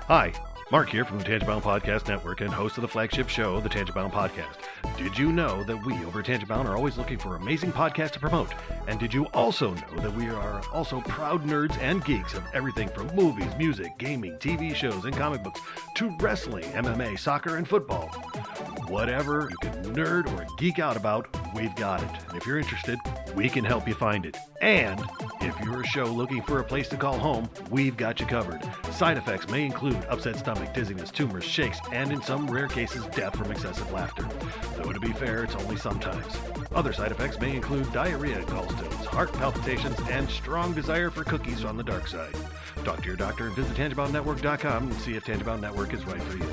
Hi, Mark here from the Tangent Bound Podcast Network and host of the flagship show, the Tangent Bound Podcast. Did you know that we over at Tangent Bound are always looking for amazing podcasts to promote? And did you also know that we are also proud nerds and geeks of everything from movies, music, gaming, TV shows, and comic books to wrestling, MMA, soccer, and football? Whatever you can nerd or geek out about, we've got it. And if you're interested, we can help you find it. And if you're a show looking for a place to call home, we've got you covered. Side effects may include upset stomach, dizziness, tumors, shakes, and in some rare cases, death from excessive laughter. Though to be fair, it's only sometimes. Other side effects may include diarrhea, gallstones, heart palpitations, and strong desire for cookies on the dark side. Talk to your doctor and visit TangentBoundNetwork.com and see if Tangent Bound Network is right for you.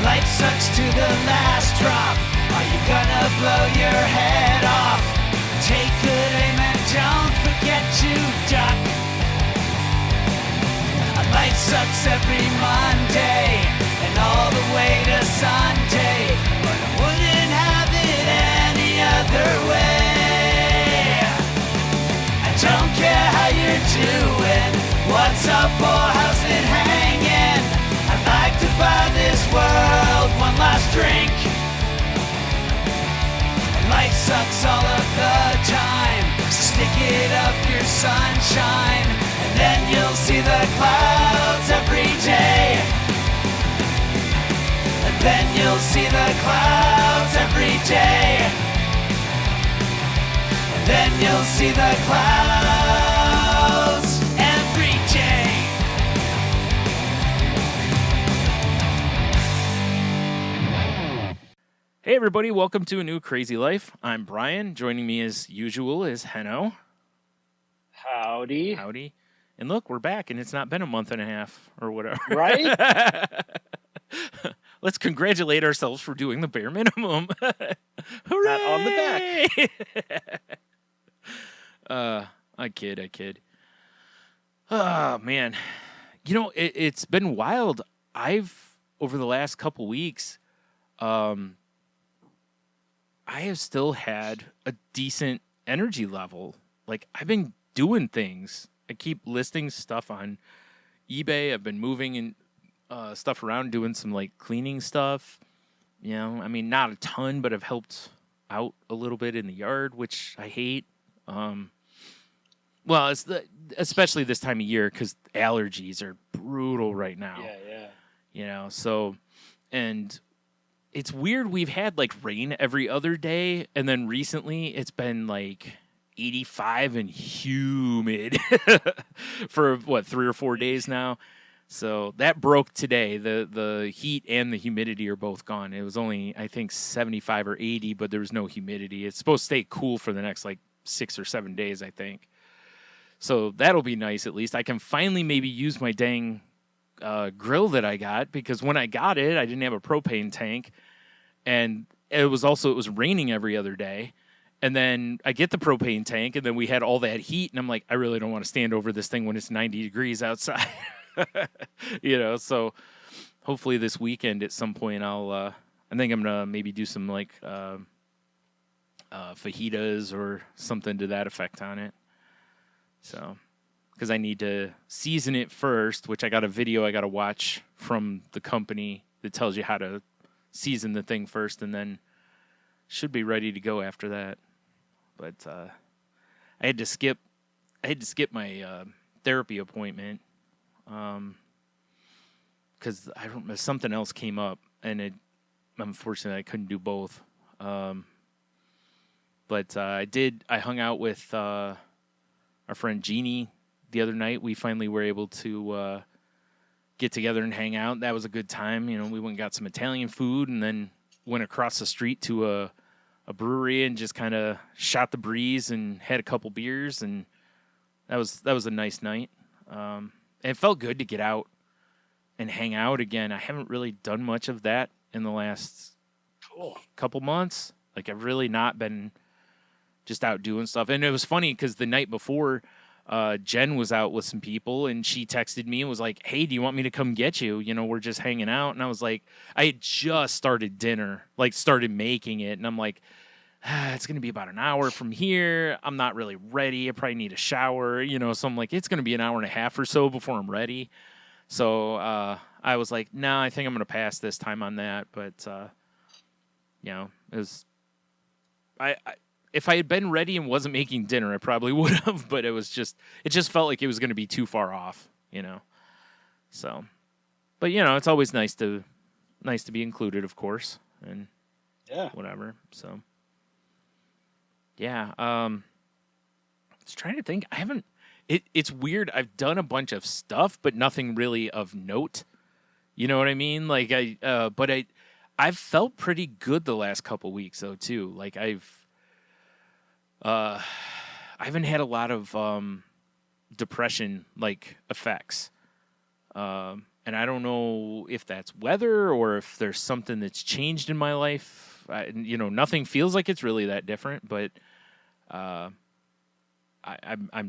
Life sucks to the last drop. Are you gonna blow your head off? Take good aim and don't forget to duck. Life sucks every Monday and all the way to Sunday, but I wouldn't have it any other way. I don't care how you're doing, what's up or how's it hanging. I'd like to buy this world one last drink. Life sucks all of the time, so stick it up your sunshine, and then you'll see the clouds every day. And then you'll see the clouds every day. And then you'll see the clouds every day. Hey everybody, welcome to A New Crazy Life. I'm Brian. Joining me as usual is Henno. Howdy. Howdy. And look, we're back and it's not been a month and a half or whatever. Right? Let's congratulate ourselves for doing the bare minimum. Hooray! Pat on the back. I kid. Oh, man. You know, it's been wild. Over the last couple weeks, I have still had a decent energy level. Like, I've been doing things. I keep listing stuff on eBay. I've been moving and stuff around, doing some, like, cleaning stuff. You know, I mean, not a ton, but I've helped out a little bit in the yard, which I hate. Well, especially this time of year, because allergies are brutal right now. Yeah. You know, so, and it's weird. We've had like rain every other day, and then recently it's been like 85 and humid for 3 or 4 days now. So that broke today. The heat and the humidity are both gone. It was only, I think, 75 or 80, but there was no humidity. It's supposed to stay cool for the next like 6 or 7 days, I think. So that'll be nice. At least I can finally maybe use my dang grill that I got, because when I got it, I didn't have a propane tank, and it was raining every other day. And then I get the propane tank, and then we had all that heat, and I'm like, I really don't want to stand over this thing when it's 90 degrees outside. You know, so hopefully this weekend at some point I think I'm gonna maybe do some like fajitas or something to that effect on it. So, because I need to season it first, which I got a video I got to watch from the company that tells you how to season the thing first, and then should be ready to go after that. But I had to skip my therapy appointment because something else came up, and unfortunately I couldn't do both. But I hung out with our friend Jeannie the other night. We finally were able to get together and hang out. That was a good time. You know, we went and got some Italian food, and then went across the street to a brewery and just kind of shot the breeze and had a couple beers, and that was a nice night. And it felt good to get out and hang out again. I haven't really done much of that in the last couple months. Like, I've really not been just out doing stuff. And it was funny because the night before, Jen was out with some people, and she texted me and was like, "Hey, do you want me to come get you? You know, we're just hanging out." And I was like, I had just started dinner, like started making it, and I'm like, it's going to be about an hour from here. I'm not really ready. I probably need a shower, you know. So I'm like, it's going to be an hour and a half or so before I'm ready. So I was like, no, I think I'm going to pass this time on that. But you know, it was if I had been ready and wasn't making dinner, I probably would have. But it just felt like it was going to be too far off, you know. So, but you know, it's always nice to be included, of course, and Yeah. whatever. So. Yeah, I was trying to think. I haven't. It's weird. I've done a bunch of stuff, but nothing really of note. You know what I mean? Like I've felt pretty good the last couple weeks though too. Like I haven't had a lot of depression like effects, and I don't know if that's weather or if there's something that's changed in my life. You know, nothing feels like it's really that different, but I'm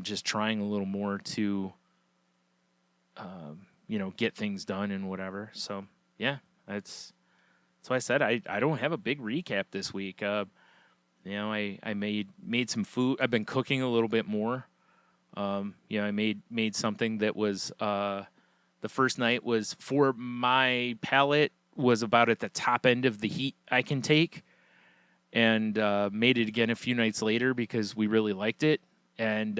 just trying a little more to, you know, get things done and whatever. So yeah, that's why I said I don't have a big recap this week. You know, I made some food. I've been cooking a little bit more. You know, I made something that was the first night was for my palate was about at the top end of the heat I can take, and made it again a few nights later because we really liked it, and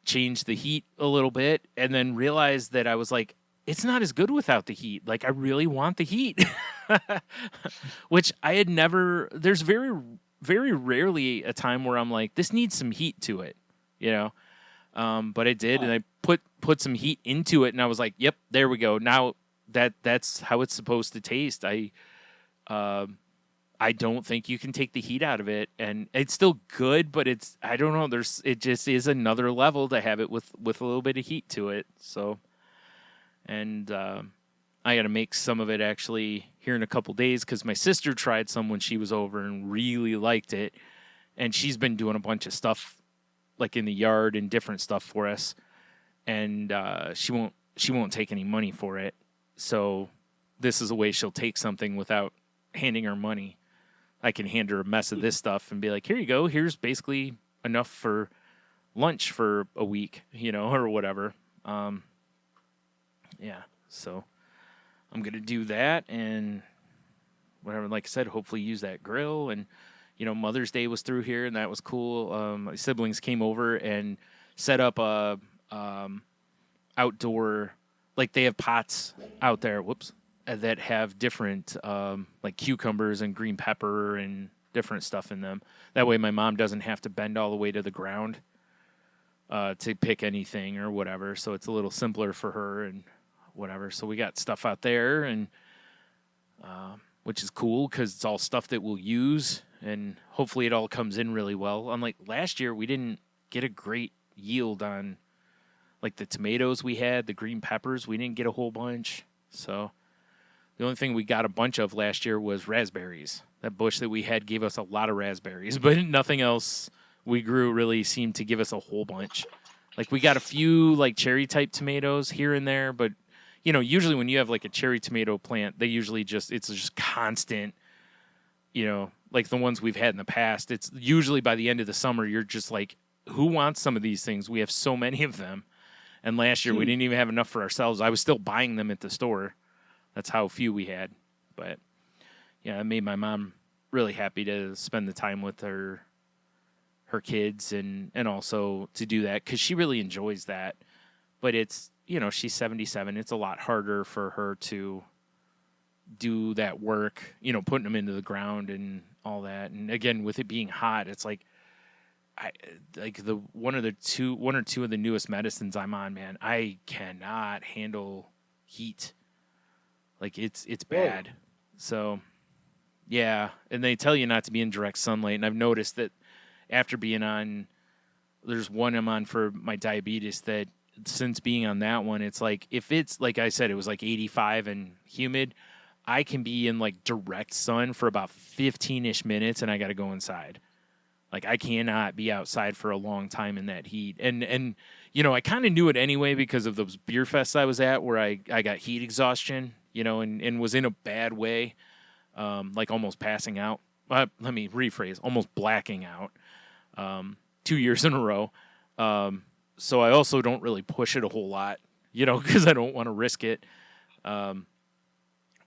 changed the heat a little bit, and then realized that I was like, it's not as good without the heat. Like, I really want the heat, which I had never. There's very, very rarely a time where I'm like, this needs some heat to it, you know. But I did, and I put some heat into it, and I was like, yep, there we go. Now that's how it's supposed to taste. I don't think you can take the heat out of it, and it's still good, but I don't know. It just is another level to have it with a little bit of heat to it. So, and I got to make some of it actually here in a couple days because my sister tried some when she was over and really liked it, and she's been doing a bunch of stuff like in the yard and different stuff for us, and she won't take any money for it. So this is a way she'll take something without handing her money. I can hand her a mess of this stuff and be like, here you go. Here's basically enough for lunch for a week, you know, or whatever. Yeah. So I'm going to do that and whatever. Like I said, hopefully use that grill. And, you know, Mother's Day was through here and that was cool. My siblings came over and set up a outdoor, like they have pots out there. Whoops. That have different like cucumbers and green pepper and different stuff in them. That way my mom doesn't have to bend all the way to the ground to pick anything or whatever. So it's a little simpler for her and whatever. So we got stuff out there, and which is cool because it's all stuff that we'll use, and hopefully it all comes in really well. Unlike last year, we didn't get a great yield on like the tomatoes we had, the green peppers. We didn't get a whole bunch. So the only thing we got a bunch of last year was raspberries. That bush that we had gave us a lot of raspberries, but nothing else we grew really seemed to give us a whole bunch. Like we got a few like cherry type tomatoes here and there, but you know, usually when you have like a cherry tomato plant, they usually it's just constant, you know, like the ones we've had in the past. It's usually by the end of the summer, you're just like, who wants some of these things? We have so many of them. And last year we didn't even have enough for ourselves. I was still buying them at the store. That's how few we had. But yeah, it made my mom really happy to spend the time with her kids and also to do that because she really enjoys that. But it's, you know, she's 77. It's a lot harder for her to do that work, you know, putting them into the ground and all that. And again, with it being hot, it's like one or two of the newest medicines I'm on, man, I cannot handle heat. Like it's bad. So yeah. And they tell you not to be in direct sunlight. And I've noticed that after being on, there's one I'm on for my diabetes that since being on that one, it's like, if it's like I said, it was like 85 and humid, I can be in like direct sun for about 15-ish minutes and I got to go inside. Like I cannot be outside for a long time in that heat. And you know, I kind of knew it anyway because of those beer fests I was at where I got heat exhaustion, you know, and was in a bad way, like almost passing out. Let me rephrase, almost blacking out 2 years in a row. So I also don't really push it a whole lot, you know, because I don't want to risk it.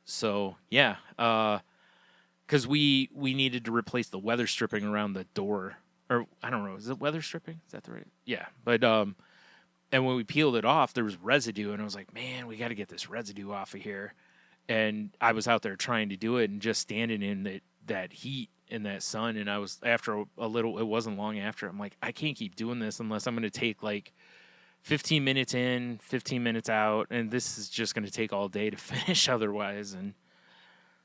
So yeah, because we needed to replace the weather stripping around the door, or I don't know, is it weather stripping? Is that the right? Yeah, but and when we peeled it off, there was residue, and I was like, man, we got to get this residue off of here. And I was out there trying to do it, and just standing in that heat in that sun, and I was after a little. It wasn't long after. I'm like, I can't keep doing this unless I'm going to take like 15 minutes in, 15 minutes out, and this is just going to take all day to finish otherwise. And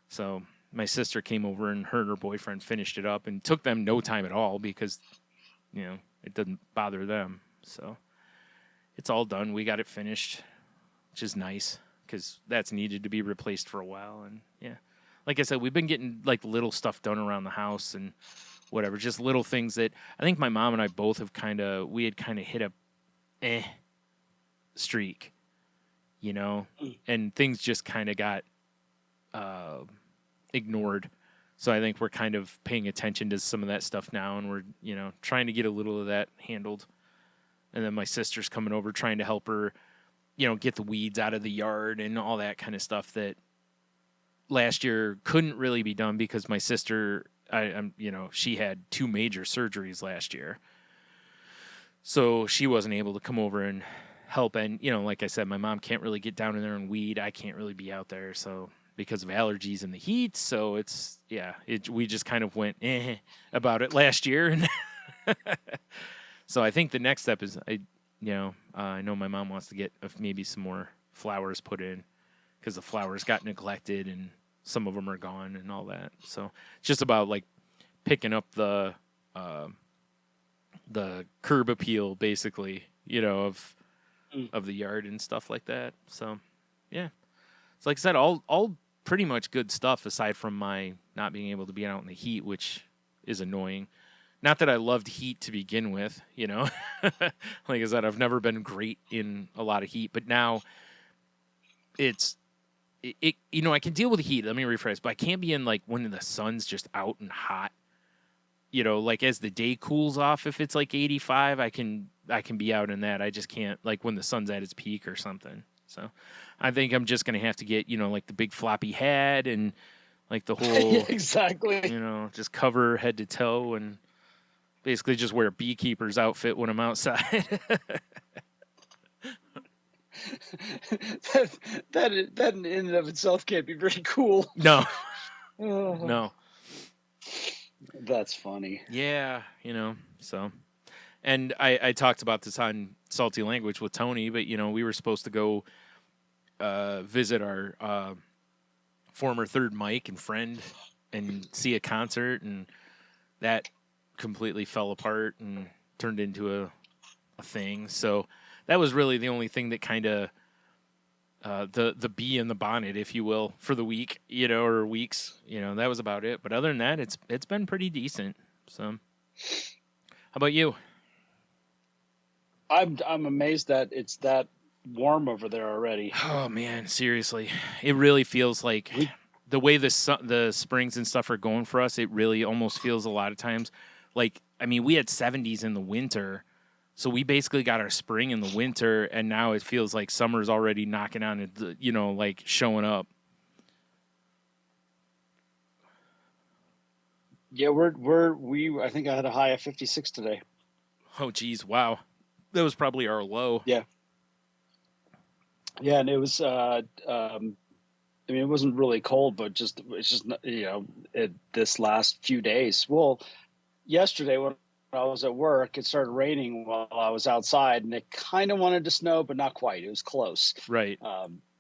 so my sister came over, and her and her boyfriend finished it up, and took them no time at all because, you know, it doesn't bother them. So it's all done. We got it finished, which is nice because that's needed to be replaced for a while. And yeah, like I said, we've been getting like little stuff done around the house and whatever, just little things that I think my mom and I both have we had kind of hit a streak, you know, and things just kind of got ignored. So I think we're kind of paying attention to some of that stuff now, and we're, you know, trying to get a little of that handled. And then my sister's coming over trying to help her, you know, get the weeds out of the yard and all that kind of stuff that last year couldn't really be done because my sister, you know, she had 2 major surgeries last year. So she wasn't able to come over and help. And, you know, like I said, my mom can't really get down in there and weed. I can't really be out there. So because of allergies and the heat. So it's, yeah, we just kind of went about it last year. And so I think the next step is, I know my mom wants to get maybe some more flowers put in because the flowers got neglected and some of them are gone and all that. So it's just about like picking up the curb appeal, basically, you know, of the yard and stuff like that. So, yeah. So like I said, all pretty much good stuff aside from my not being able to be out in the heat, which is annoying. Not that I loved heat to begin with, you know. Like I said, I've never been great in a lot of heat, but now it you know, I can deal with the heat. Let me rephrase, but I can't be in like when the sun's just out and hot. You know, like as the day cools off, if it's like 85, I can be out in that. I just can't like when the sun's at its peak or something. So I think I'm just going to have to get, you know, like the big floppy hat and like the whole, exactly, you know, just cover head to toe and basically just wear a beekeeper's outfit when I'm outside. that in and of itself can't be very cool. No, Oh, no. that's funny. Yeah, you know, so. And I talked about this on Salty Language with Tony, but, you know, we were supposed to go visit our former third Mike and friend and see a concert, and that completely fell apart and turned into a thing. So that was really the only thing that kind of the bee in the bonnet, if you will, for the week, you know, or weeks, you know, that was about it. But other than that, it's been pretty decent. So how about you? I'm amazed that it's that warm over there already. Oh man, seriously, it really feels like the way the springs and stuff are going for us. It really almost feels a lot of times like, I mean, we had 70s in the winter, so we basically got our spring in the winter, and now it feels like summer's already knocking on, you know, like showing up. Yeah, I think I had a high of 56 today. Oh geez, wow, that was probably our low. Yeah, and it was. I mean, it wasn't really cold, but it's just you know, this last few days. Well, yesterday when I was at work, it started raining while I was outside, and it kind of wanted to snow, but not quite. It was close. Right.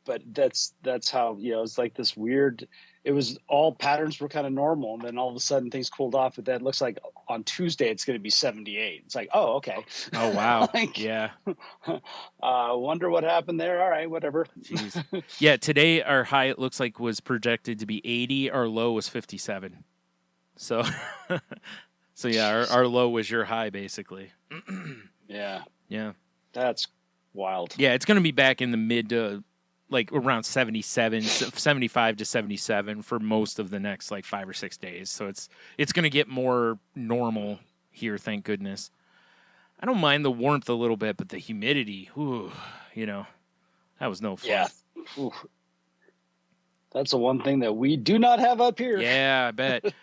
But that's how, you know, it's like this weird. It was all patterns were kind of normal, and then all of a sudden things cooled off. But that looks like on Tuesday it's going to be 78. It's like, oh, okay. Oh wow. Like, yeah. Wonder what happened there. All right, whatever. Jeez. Yeah, today our high, it looks like, was projected to be 80. Our low was 57. So So yeah, our low was your high, basically. Yeah, Yeah. that's wild. Yeah, it's going to be back in the mid to like around 77, 75 to 77 for most of the next like 5 or 6 days. So it's going to get more normal here, thank goodness. I don't mind the warmth a little bit, but the humidity, whew, that was no fun. Yeah. Ooh. That's the one thing that we do not have up here. Yeah, I bet.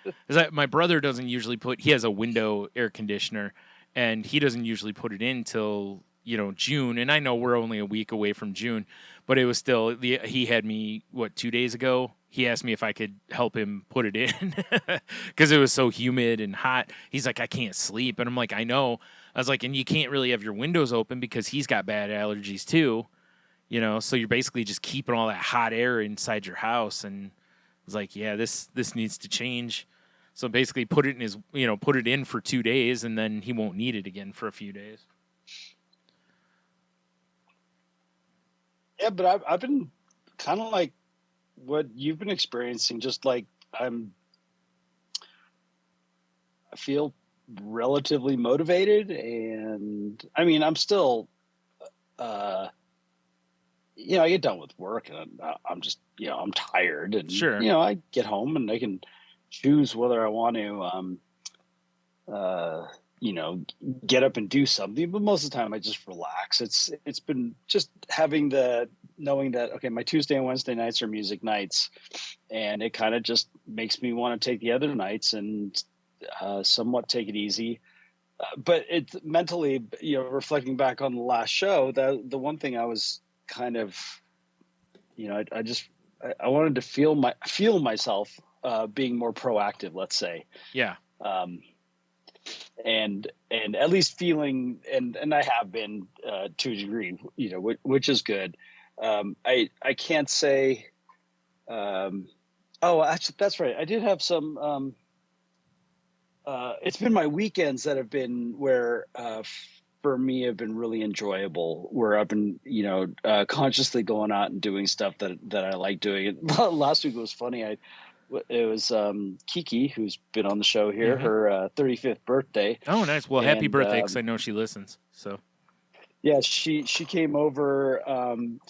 My brother doesn't usually he has a window air conditioner, and he doesn't usually put it in till, June. And I know we're only a week away from June, but it was still, he had me, 2 days ago? He asked me if I could help him put it in because it was so humid and hot. He's like, I can't sleep. And I'm like, I know. I was like, and you can't really have your windows open because he's got bad allergies too. So you're basically just keeping all that hot air inside your house. And I was like, yeah, this needs to change. So basically put it in for 2 days, and then he won't need it again for a few days. Yeah, but I've been kind of like what you've been experiencing, just like I feel relatively motivated, and I mean, I'm still, I get done with work and I'm just, I'm tired, and Sure. I get home and I can choose whether I want to, get up and do something. But most of the time I just relax. It's been just knowing that, okay, my Tuesday and Wednesday nights are music nights, and it kind of just makes me want to take the other nights and somewhat take it easy. But it's mentally, reflecting back on the last show, the one thing I was kind of, I wanted to feel myself being more proactive, let's say. Yeah. And at least feeling, and I have been to a degree, which is good. I can't say, actually, that's right. I did have some, it's been my weekends that have been where, for me, have been really enjoyable, where I've been, consciously going out and doing stuff that I like doing. Last week was funny. It was Kiki, who's been on the show here, Mm-hmm. her 35th birthday. Oh, nice. Well, happy And, birthday, because I know she listens. So yeah, she came over on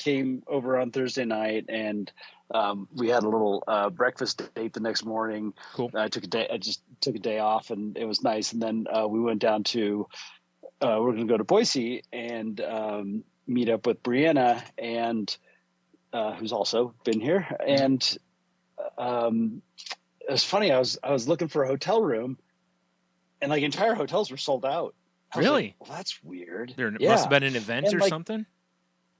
Thursday night, and we had a little breakfast date the next morning. Cool. I just took a day off, and it was nice. And then we went down to we're going to go to Boise and meet up with Brianna, and who's also been here. And it was funny. I was looking for a hotel room, and like entire hotels were sold out. I was Really? like, well, that's weird. there Yeah. must have been an event And, or like, something.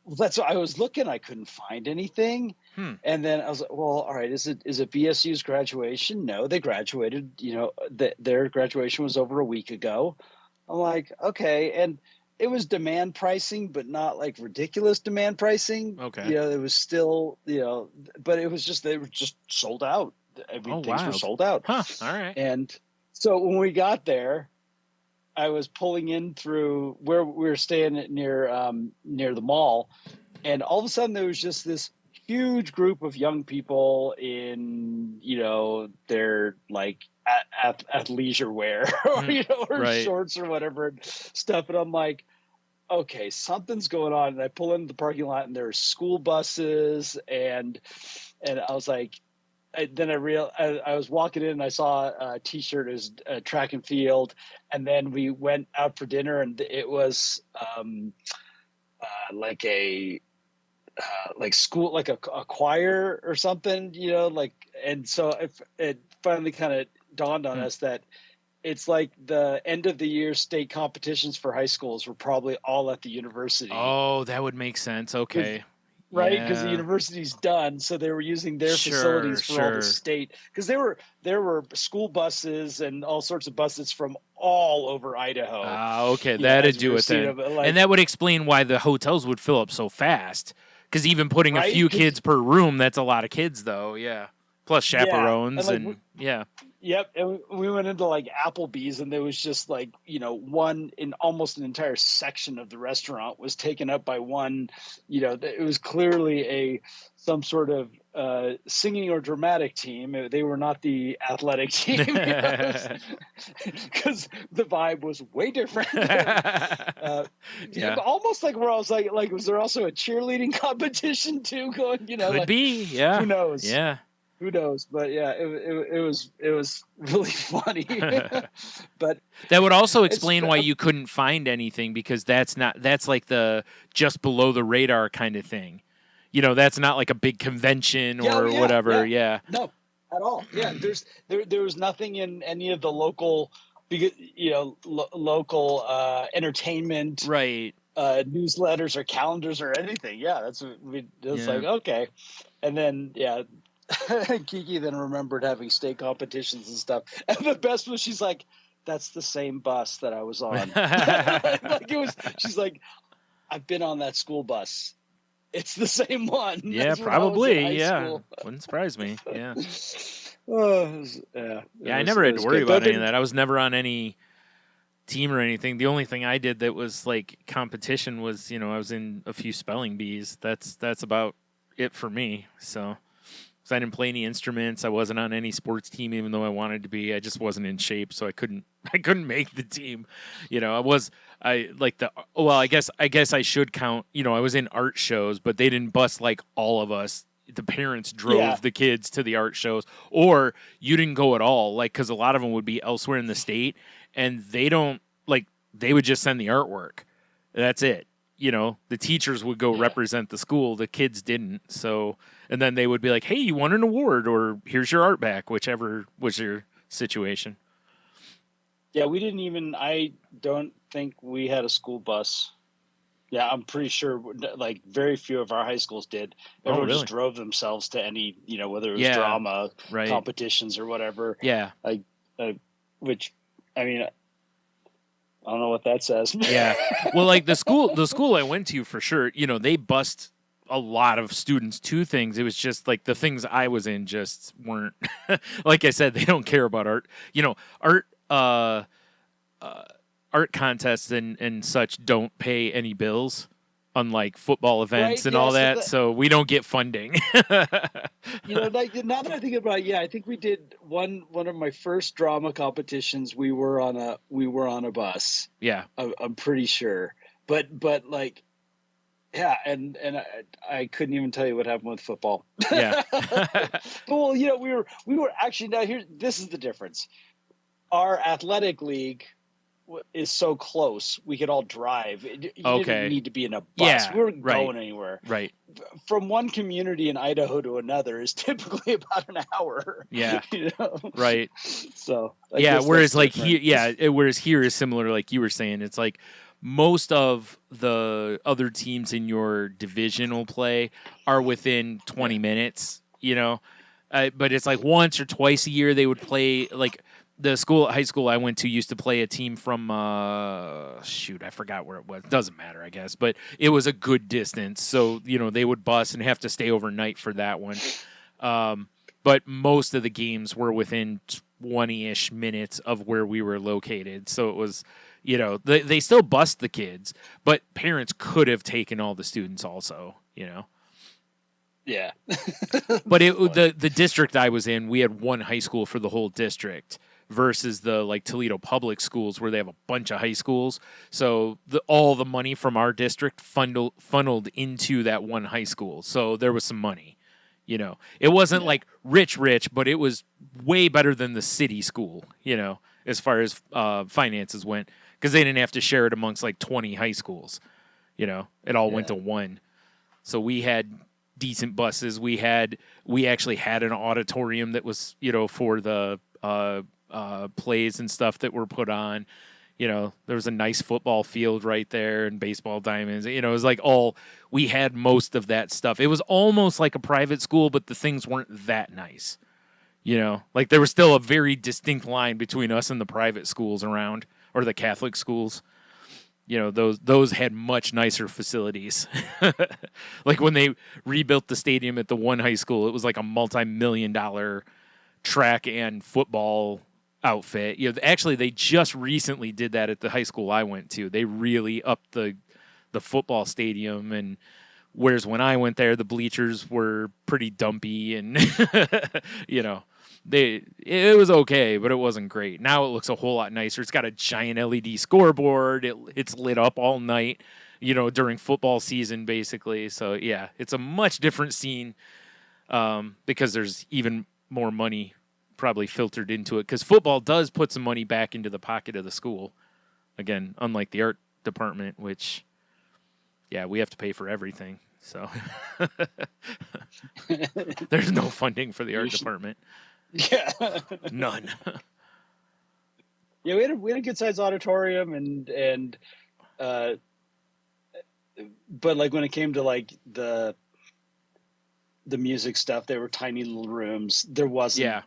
Well, that's what I was looking. I couldn't find anything. And then I was like, well, all right, is it BSU's graduation? No, they graduated, their graduation was over a week ago. I'm like, okay. And it was demand pricing, but not like ridiculous demand pricing. Okay. It was still, but it was just, they were just sold out. I mean, things were wild. sold out. Huh. All right. And so when we got there, I was pulling in through where we were staying near the mall, and all of a sudden there was just this huge group of young people in, their like athleisure wear, or Right. shorts or whatever and stuff. And I'm like, okay, something's going on. And I pull into the parking lot, and there are school buses, and I was like, then I was walking in, and I saw a T-shirt as track and field, and then we went out for dinner, and it was like a school, like a choir or something, and so it finally kind of dawned on us that it's like the end of the year state competitions for high schools were probably all at the university. Oh, that would make sense. Okay. Right, because the Yeah. university's done, so they were using their Sure, facilities for all sure. the state. Because there were school buses and all sorts of buses from all over Idaho. Ah, okay, as that'd we do were it seeing then. them, like- And that would explain why the hotels would fill up so fast. Because even putting a Right? few 'Cause- kids per room, that's a lot of kids, though. Yeah. Plus Yeah, chaperones and, and yeah. Yep, and we went into like Applebee's, and there was just like one in almost an entire section of the restaurant was taken up by one. It was clearly some sort of singing or dramatic team. They were not the athletic team because the vibe was way different. Almost like where I was like, was there also a cheerleading competition too going? Could be, yeah. Who knows? Yeah. Who knows? But yeah, it was really funny. But that would also explain why you couldn't find anything, because that's like the just below the radar kind of thing. That's not like a big convention or whatever. Yeah. No, at all. Yeah. There was nothing in any of the local, local entertainment, right? Newsletters or calendars or anything. Yeah, that's what like okay, and then Kiki then remembered having state competitions and stuff. And the best was she's like, "That's the same bus that I was on." She's like, "I've been on that school bus. It's the same one." Yeah, probably. Yeah, wouldn't surprise me. Yeah. I never had to worry about any of that. I was never on any team or anything. The only thing I did that was like competition was, I was in a few spelling bees. That's about it for me. So I didn't play any instruments. I wasn't on any sports team, even though I wanted to be. I just wasn't in shape, so I couldn't make the team. I guess I should count. I was in art shows, but they didn't bus like all of us. The parents drove the kids to the art shows, or you didn't go at all. Like, because a lot of them would be elsewhere in the state, and they would just send the artwork. That's it. The teachers would go represent the school. The kids didn't. So, and then they would be like, "Hey, you won an award," or "Here's your art back," whichever was your situation. Yeah, we didn't even. I don't think we had a school bus. Yeah, I'm pretty sure. Like, very few of our high schools did. Everyone just drove themselves to any, whether it was drama competitions or whatever. Yeah. Which, I mean, I don't know what that says. Yeah. Well, like the school I went to, for sure, they bussed a lot of students to things. It was just like the things I was in just weren't, like I said, they don't care about art. Art contests and such don't pay any bills, unlike football events and all that. So we don't get funding. Now that I think about it, I think we did one of my first drama competitions. We were on a bus. Yeah, I'm pretty sure. But like, yeah, and I couldn't even tell you what happened with football. Yeah. Well, we were actually, now this is the difference. Our athletic league is so close, we could all drive. You didn't need to be in a bus. Yeah, we weren't going anywhere. Right. From one community in Idaho to another is typically about an hour. Yeah. Right. So whereas here is similar, like you were saying. It's like most of the other teams in your divisional play are within 20 minutes, but it's like once or twice a year they would play. Like the high school I went to used to play a team from, I forgot where it was. Doesn't matter, I guess. But it was a good distance. So, they would bus and have to stay overnight for that one. But most of the games were within 20-ish minutes of where we were located. So it was, they still bused the kids, but parents could have taken all the students also, Yeah. But the district I was in, we had one high school for the whole district. Versus the Toledo public schools where they have a bunch of high schools. So all the money from our district funneled into that one high school. So there was some money, It wasn't like rich, but it was way better than the city school, as far as finances went. Because they didn't have to share it amongst 20 high schools. It all went to one. So we had decent buses. We actually had an auditorium that was, for the plays and stuff that were put on. There was a nice football field right there and baseball diamonds. It was we had most of that stuff. It was almost like a private school, but the things weren't that nice. There was still a very distinct line between us and the private schools around, or the Catholic schools. Those had much nicer facilities. Like when they rebuilt the stadium at the one high school, it was like a multi-million-dollar track and football outfit. Actually, they just recently did that at the high school I went to. They really upped the football stadium, and Whereas when I went there, the bleachers were pretty dumpy, and it was okay, but it wasn't great. Now it looks a whole lot nicer. It's got a giant LED scoreboard. It's lit up all night, during football season, basically. So yeah, it's a much different scene because there's even more money probably filtered into it, because football does put some money back into the pocket of the school. Again, unlike the art department, which, yeah, we have to pay for everything. So there's no funding for the art department. Yeah. None. Yeah, we had a good sized auditorium, and but like when it came to like the music stuff, they were tiny little rooms. There wasn't.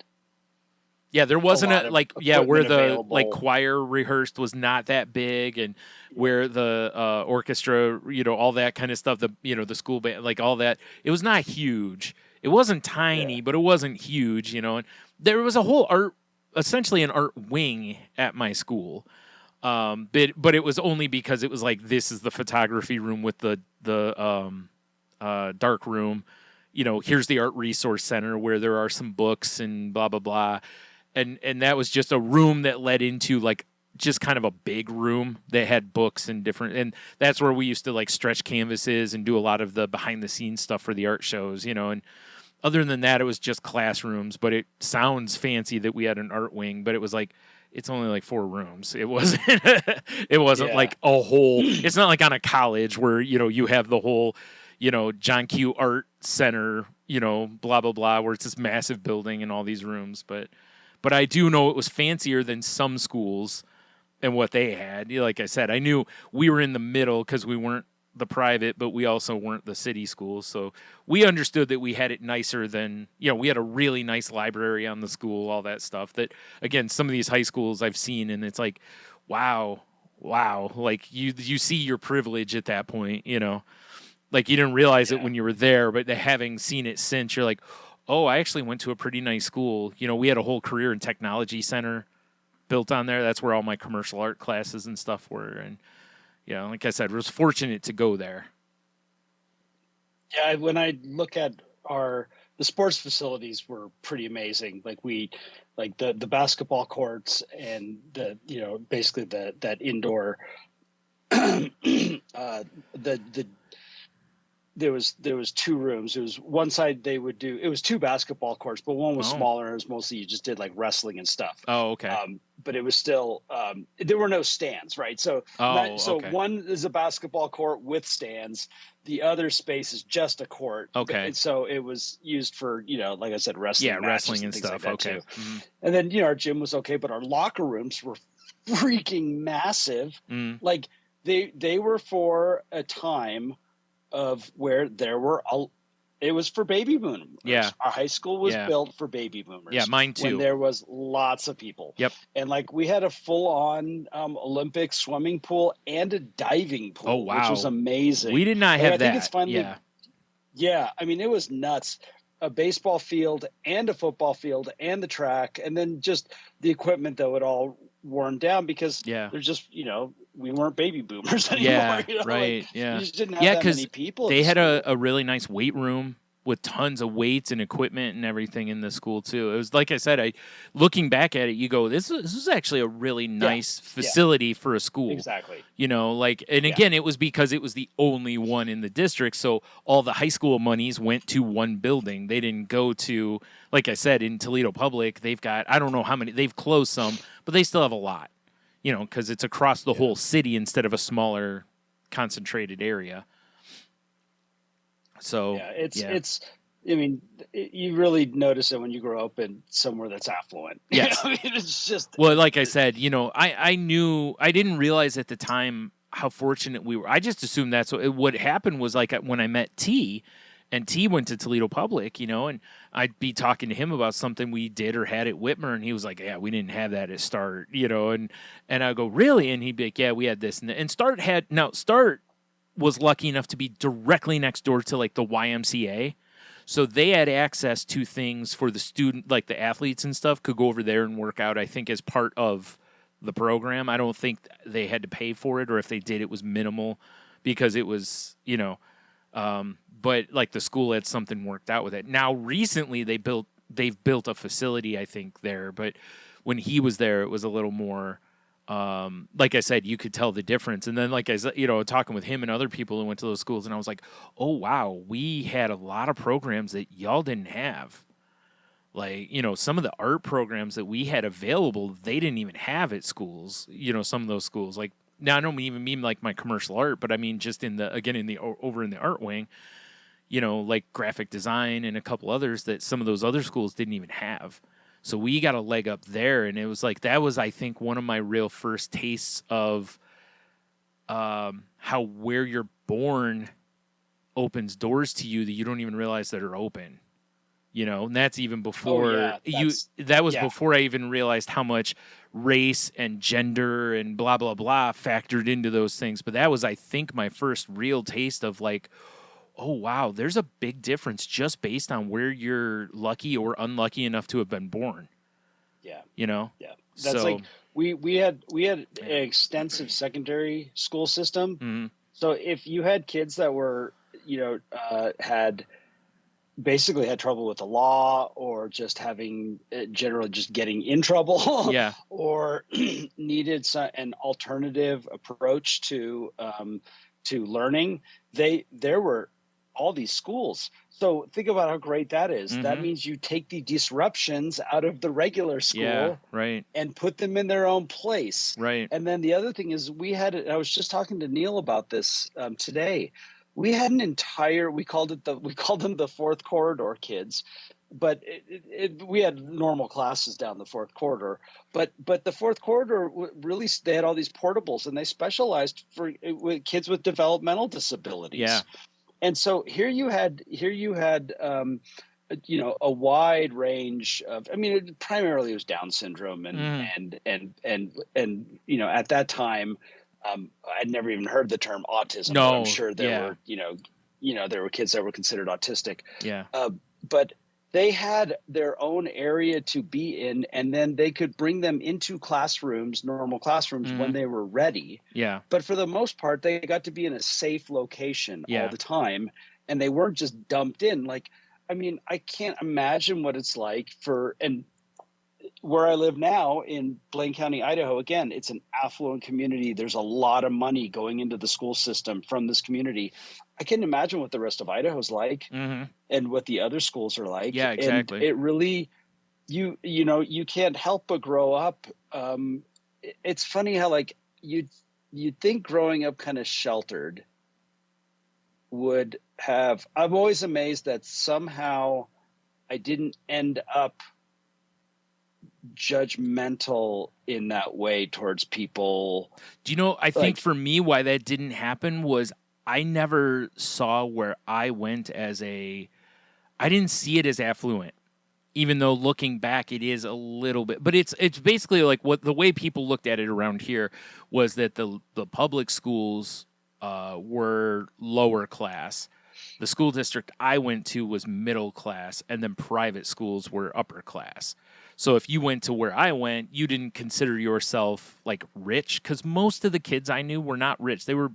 Yeah, there wasn't where the available. choir rehearsed was not that big, and where the orchestra, all that kind of stuff, the school band, like all that, it was not huge. It wasn't tiny, but it wasn't huge, and there was a whole essentially an art wing at my school. But it was only because it was like, this is the photography room with the dark room. Here's the art resource center where there are some books and blah, blah, blah. And that was just a room that led into like just kind of a big room that had books and and that's where we used to like stretch canvases and do a lot of the behind the scenes stuff for the art shows, and other than that, it was just classrooms. But it sounds fancy that we had an art wing, but it was like, it's only like 4 rooms. It wasn't, like a whole, it's not like on a college where, you have the whole, John Q Art Center, blah, blah, blah, where it's this massive building and all these rooms. But I do know it was fancier than some schools and what they had. Like I said, I knew we were in the middle because we weren't the private, but we also weren't the city schools. So we understood that we had it nicer than, we had a really nice library on the school, all that stuff that, again, some of these high schools I've seen, and it's like, wow. Like you see your privilege at that point, like you didn't realize it when you were there, but having seen it since, you're like, oh, I actually went to a pretty nice school. We had a whole career and technology center built on there. That's where all my commercial art classes and stuff were. And, like I said, I was fortunate to go there. Yeah, when I look at the sports facilities were pretty amazing. Like the basketball courts and basically that indoor, there was 2 rooms. It was one side it was 2 basketball courts, but one was smaller. It was mostly, you just did like wrestling and stuff. Oh, okay. But it was still, there were no stands, right? So, okay. One is a basketball court with stands. The other space is just a court. Okay. And so it was used for, like I said, wrestling. Yeah, wrestling and things stuff. Like that okay. Too. Mm-hmm. And then, our gym was okay, but our locker rooms were freaking massive. Mm. Like they were for a time of where there were it was for baby boomers. Yeah. Our high school was built for baby boomers. Yeah, mine too. When there was lots of people. Yep. And like we had a full-on Olympic swimming pool and a diving pool. Oh, wow. Which was amazing. We did not have I that. think it's finally, yeah. I mean, it was nuts. A baseball field and a football field and the track, and then just the equipment that would all worn down because there's just, we weren't baby boomers anymore. Yeah, right. Like, yeah. You just didn't have that many people. They had a really nice weight room with tons of weights and equipment and everything in the school too. It was, like I said, looking back at it, you go, this was actually a really nice facility for a school. Exactly. Again, it was because it was the only one in the district. So all the high school monies went to one building. They didn't go to, like I said, in Toledo Public, they've got, I don't know how many, they've closed some, but they still have a lot, because it's across the whole city instead of a smaller concentrated area. So it's. I mean, you really notice it when you grow up in somewhere that's affluent. Yes, I mean, it's just. Well, like I said, I didn't realize at the time how fortunate we were. I just assumed that's what happened was like when I met T, and T went to Toledo Public, and I'd be talking to him about something we did or had at Whitmer, and he was like, "Yeah, we didn't have that at Start," and I go, "Really?" And he'd be like, "Yeah, we had this," and Start was lucky enough to be directly next door to like the YMCA. So they had access to things for the student, like the athletes and stuff could go over there and work out, I think, as part of the program. I don't think they had to pay for it, or if they did, it was minimal because it was, But like the school had something worked out with it. Now recently they've built a facility, I think, there, but when he was there it was a little more like I said, you could tell the difference. And then like I said, talking with him and other people who went to those schools, and I was like, oh wow, we had a lot of programs that y'all didn't have. Like, some of the art programs that we had available, they didn't even have at schools, some of those schools. Like, now I don't even mean like my commercial art, but I mean just over in the art wing, like graphic design and a couple others that some of those other schools didn't even have. So we got a leg up there, and it was like, that was, I think, one of my real first tastes of how where you're born opens doors to you that you don't even realize that are open. And that's even before before I even realized how much race and gender and blah, blah, blah factored into those things. But that was, I think, my first real taste of like, oh, wow, there's a big difference just based on where you're lucky or unlucky enough to have been born. Yeah. Yeah. That's like, we had an extensive secondary school system. Mm-hmm. So if you had kids that were, had trouble with the law, or just having generally just getting in trouble, yeah, or needed an alternative approach to learning, there were all these schools. So think about how great that is. Mm-hmm. That means you take the disruptions out of the regular school, right, and put them in their own place. Right. And then the other thing is, I was just talking to Neil about this today. We had an entire, we called them the fourth corridor kids, but we had normal classes down the fourth corridor, but the fourth corridor really, they had all these portables, and they specialized with kids with developmental disabilities. Yeah. And so here you had a wide range of, primarily it was Down syndrome and at that time, I'd never even heard the term autism. No, but I'm sure there were, there were kids that were considered autistic. Yeah. But they had their own area to be in, and then they could bring them into classrooms, normal classrooms, when they were ready. Yeah. But for the most part, they got to be in a safe location all the time, and they weren't just dumped in. Like, I can't imagine what it's like and where I live now in Blaine County, Idaho, again, it's an affluent community. There's a lot of money going into the school system from this community. I can't imagine what the rest of Idaho's like, and what the other schools are like. Yeah, exactly. And it really, you can't help but grow up. It's funny how, like, you'd think growing up kind of sheltered would have, I'm always amazed that somehow I didn't end up judgmental in that way towards people. Do you know, I think for me, why that didn't happen was I never saw where I went I didn't see it as affluent, even though looking back it is a little bit, but it's basically like what the way people looked at it around here was that the public schools were lower class. The school district I went to was middle class, and then private schools were upper class. So if you went to where I went, you didn't consider yourself like rich, because most of the kids I knew were not rich. They were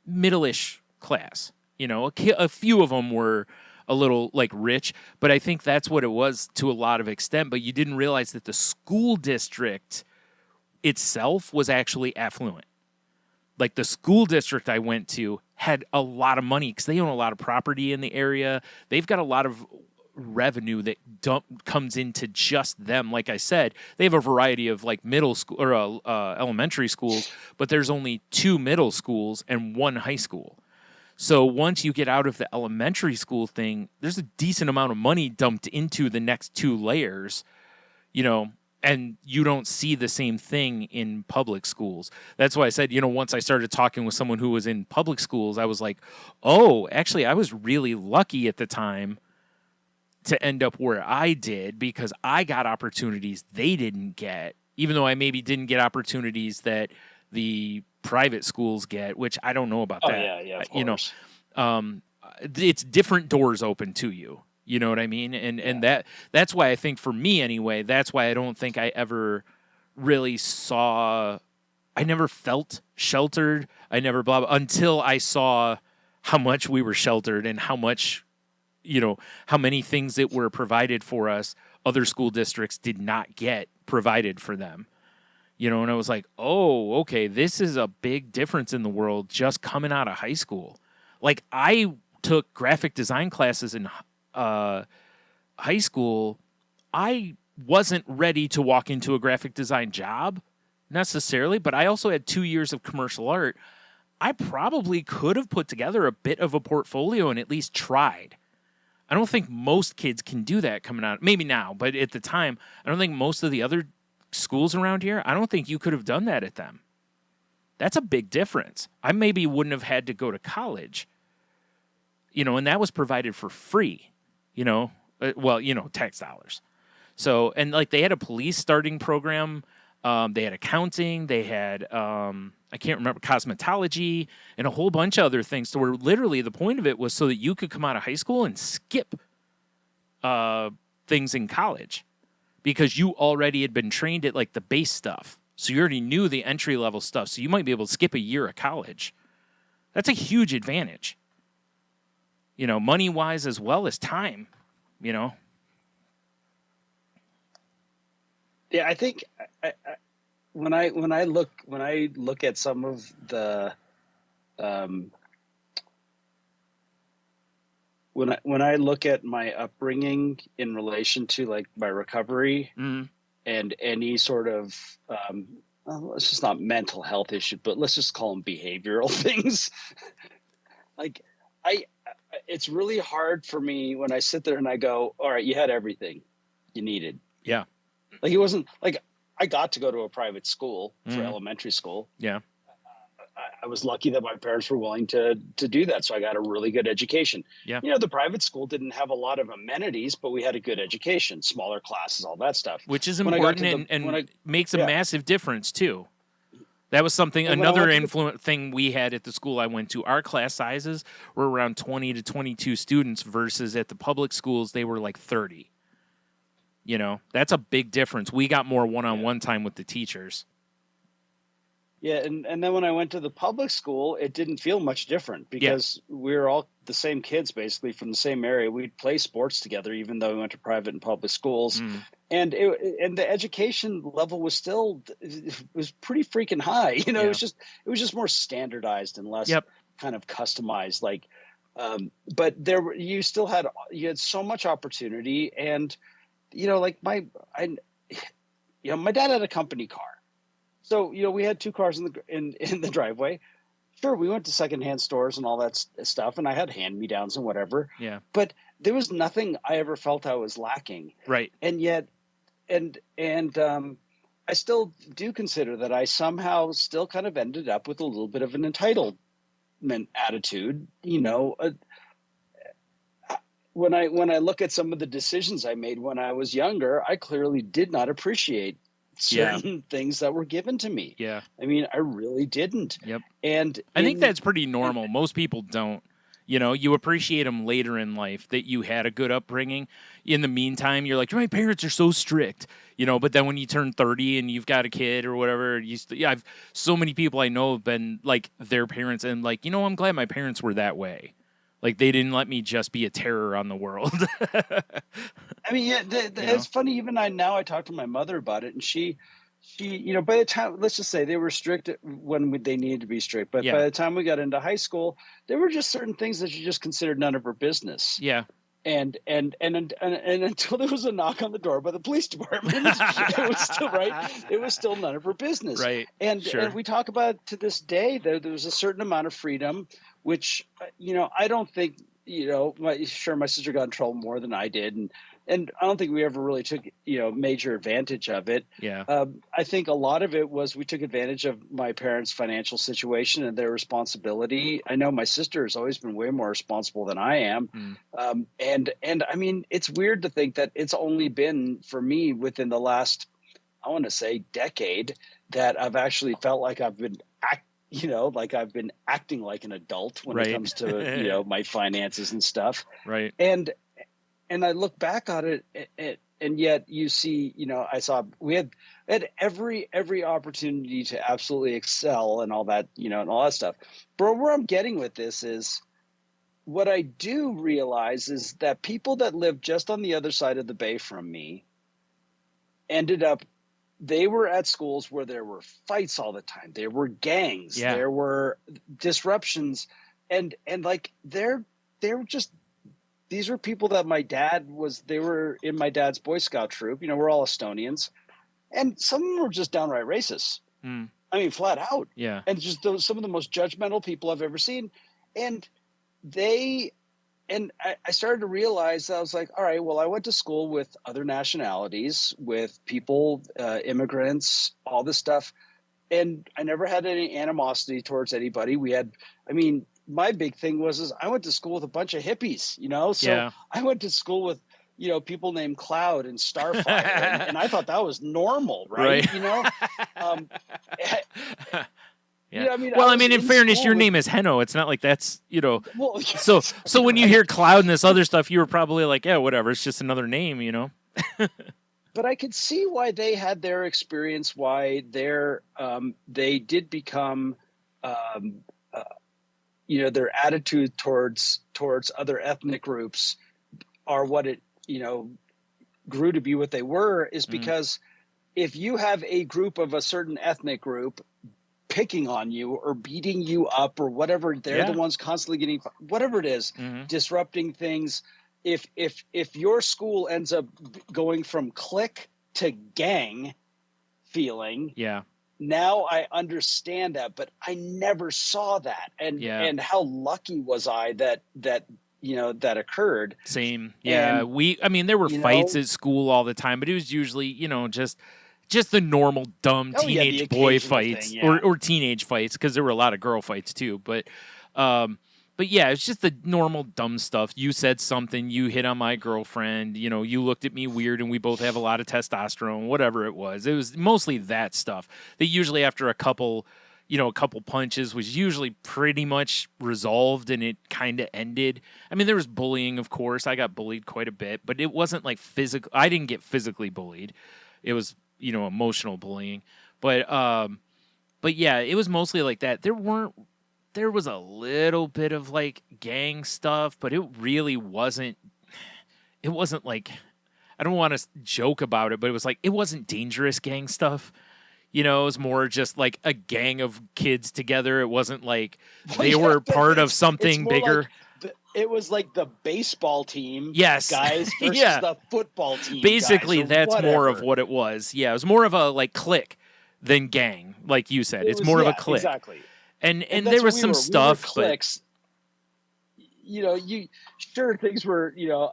middle-ish class. A few of them were a little like rich, but I think that's what it was to a lot of extent. But you didn't realize that the school district itself was actually affluent. Like the school district I went to had a lot of money because they own a lot of property in the area. They've got a lot of revenue that comes into just them. Like I said, they have a variety of like middle school or elementary schools, but there's only 2 middle schools and 1 high school. So once you get out of the elementary school thing, there's a decent amount of money dumped into the next 2 layers, and you don't see the same thing in public schools. That's why I said, once I started talking with someone who was in public schools, I was like, oh, actually, I was really lucky at the time to end up where I did, because I got opportunities they didn't get, even though I maybe didn't get opportunities that the private schools get, which I don't know about that. Yeah, of course. It's different doors open to you. You know what I mean? And that's why I think for me anyway, that's why I don't think I ever really I never felt sheltered. I never until I saw how much we were sheltered and how much, how many things that were provided for us other school districts did not get provided for them. And I was like, oh, okay, this is a big difference in the world just coming out of high school. Like, I took graphic design classes in high school. I wasn't ready to walk into a graphic design job necessarily, but I also had 2 years of commercial art. I probably could have put together a bit of a portfolio and at least tried. I don't think most kids can do that coming out. Maybe now, but at the time, I don't think most of the other schools around here, I don't think you could have done that at them. That's a big difference. I maybe wouldn't have had to go to college, and that was provided for free, tax dollars. So, and like they had a police starting program, they had accounting, they had, I can't remember, cosmetology, and a whole bunch of other things. So where literally the point of it was so that you could come out of high school and skip things in college because you already had been trained at like the base stuff. So you already knew the entry level stuff. So you might be able to skip a year of college. That's a huge advantage, money wise as well as time, Yeah, I think when I look at some of the when I look at my upbringing in relation to like my recovery and any sort of let's just not mental health issue, but let's just call them behavioral things. Like it's really hard for me when I sit there and I go, all right, you had everything you needed. Yeah. Like it wasn't like I got to go to a private school for elementary school. Yeah. I was lucky that my parents were willing to do that. So I got a really good education. Yeah. The private school didn't have a lot of amenities, but we had a good education, smaller classes, all that stuff. Which is important and makes a massive difference too. That was another thing we had at the school I went to. Our class sizes were around 20 to 22 students versus at the public schools, they were like 30. That's a big difference. We got more one-on-one time with the teachers. Yeah, and then when I went to the public school, it didn't feel much different because we were all the same kids basically from the same area. We'd play sports together even though we went to private and public schools. And the education level was pretty freaking high. It was just more standardized and less kind of customized but you had so much opportunity and my dad had a company car. So, we had 2 cars in the driveway. Sure, we went to secondhand stores and all that stuff, and I had hand-me-downs and whatever. Yeah. But there was nothing I ever felt I was lacking. Right. And yet, I still do consider that I somehow still kind of ended up with a little bit of an entitlement attitude. When I look at some of the decisions I made when I was younger, I clearly did not appreciate certain things that were given to me. Yeah. I mean, I really didn't. Yep. And I think that's pretty normal. Most people don't. You appreciate them later in life that you had a good upbringing. In the meantime, you're like, my parents are so strict, but then when you turn 30 and you've got a kid or whatever, I've so many people I know have been like their parents and like, I'm glad my parents were that way. Like they didn't let me just be a terror on the world. I mean, it's funny. Even I talked to my mother about it, and she, by the time, let's just say they were strict when they needed to be strict, but by the time we got into high school, there were just certain things that you just considered none of her business. Yeah. And until there was a knock on the door by the police department, it was still none of her business. Right. And we talk about to this day that there was a certain amount of freedom, which, I don't think, my sister got in trouble more than I did. And I don't think we ever really took, major advantage of it. Yeah. I think a lot of it was we took advantage of my parents' financial situation and their responsibility. I know my sister has always been way more responsible than I am. And I mean, it's weird to think that it's only been for me within the last, I want to say, decade that I've actually felt like I've been I've been acting like an adult when it comes to, my finances and stuff. Right. And I look back on it, and yet you see, we had every opportunity to absolutely excel and all that, and all that stuff. But where I'm getting with this is, what I do realize is that people that live just on the other side of the bay from me ended up, they were at schools where there were fights all the time. There were gangs, Yeah. there were disruptions, and like they're just, these were people that they were in my dad's Boy Scout troop. You know, we're all Estonians, and some of them were just downright racist. Mm. I mean, flat out. Yeah. And just some of the most judgmental people I've ever seen. And I started to realize, I was like, all right, well, I went to school with other nationalities, with people, immigrants, all this stuff. And I never had any animosity towards anybody. My big thing was I went to school with a bunch of hippies, you know? So Yeah. I went to school with, you know, people named Cloud and Starfire. and I thought that was normal, right? Right. You know? Yeah. Yeah, I mean, well, I I mean, was in in fairness, school your with- name is Henno. It's not like that's, you know. Well, So when you hear Cloud and this other stuff, you were probably like, yeah, whatever. It's just another name, you know. but I could see why they had their experience, why they did become, you know, their attitude towards other ethnic groups are what it, you know, grew to be what they were, is because if you have a group of a certain ethnic group picking on you or beating you up or whatever, they're Yeah. the ones constantly getting, whatever it is, disrupting things. If your school ends up going from clique to gang feeling, Yeah. now I understand that, but I never saw that. And Yeah. and how lucky was I that you know that occurred. Same. Yeah. And, there were you fights know- at school all the time, but it was usually, you know, just the normal dumb Oh, yeah, the teenage boy occasional fights thing, yeah. or teenage fights, because there were a lot of girl fights too. But yeah, it's just the normal dumb stuff. You said something, you hit on my girlfriend, you know, you looked at me weird, and we both have a lot of testosterone, whatever it was. It was mostly that stuff that usually after a couple punches was usually pretty much resolved and it kind of ended. I mean, there was bullying, of course. I got bullied quite a bit, but it wasn't like physical. I didn't get physically bullied. It was, you know, emotional bullying. But yeah, it was mostly like that. There was a little bit of like gang stuff, but it really wasn't. It wasn't like, I don't want to joke about it, but it was like, it wasn't dangerous gang stuff. You know, it was more just like a gang of kids together. It wasn't like they Yeah, were but part of it's something more bigger. like it was like the baseball team, Yes. guys, versus Yeah. the football team. Basically, guys, or that's more of whatever. what it was. Yeah, it was more of a like clique than gang, like you said. It It's was- more of yeah, a clique. exactly. And that's there was what we some were. stuff, We were but cliques. You know, sure things were, you know,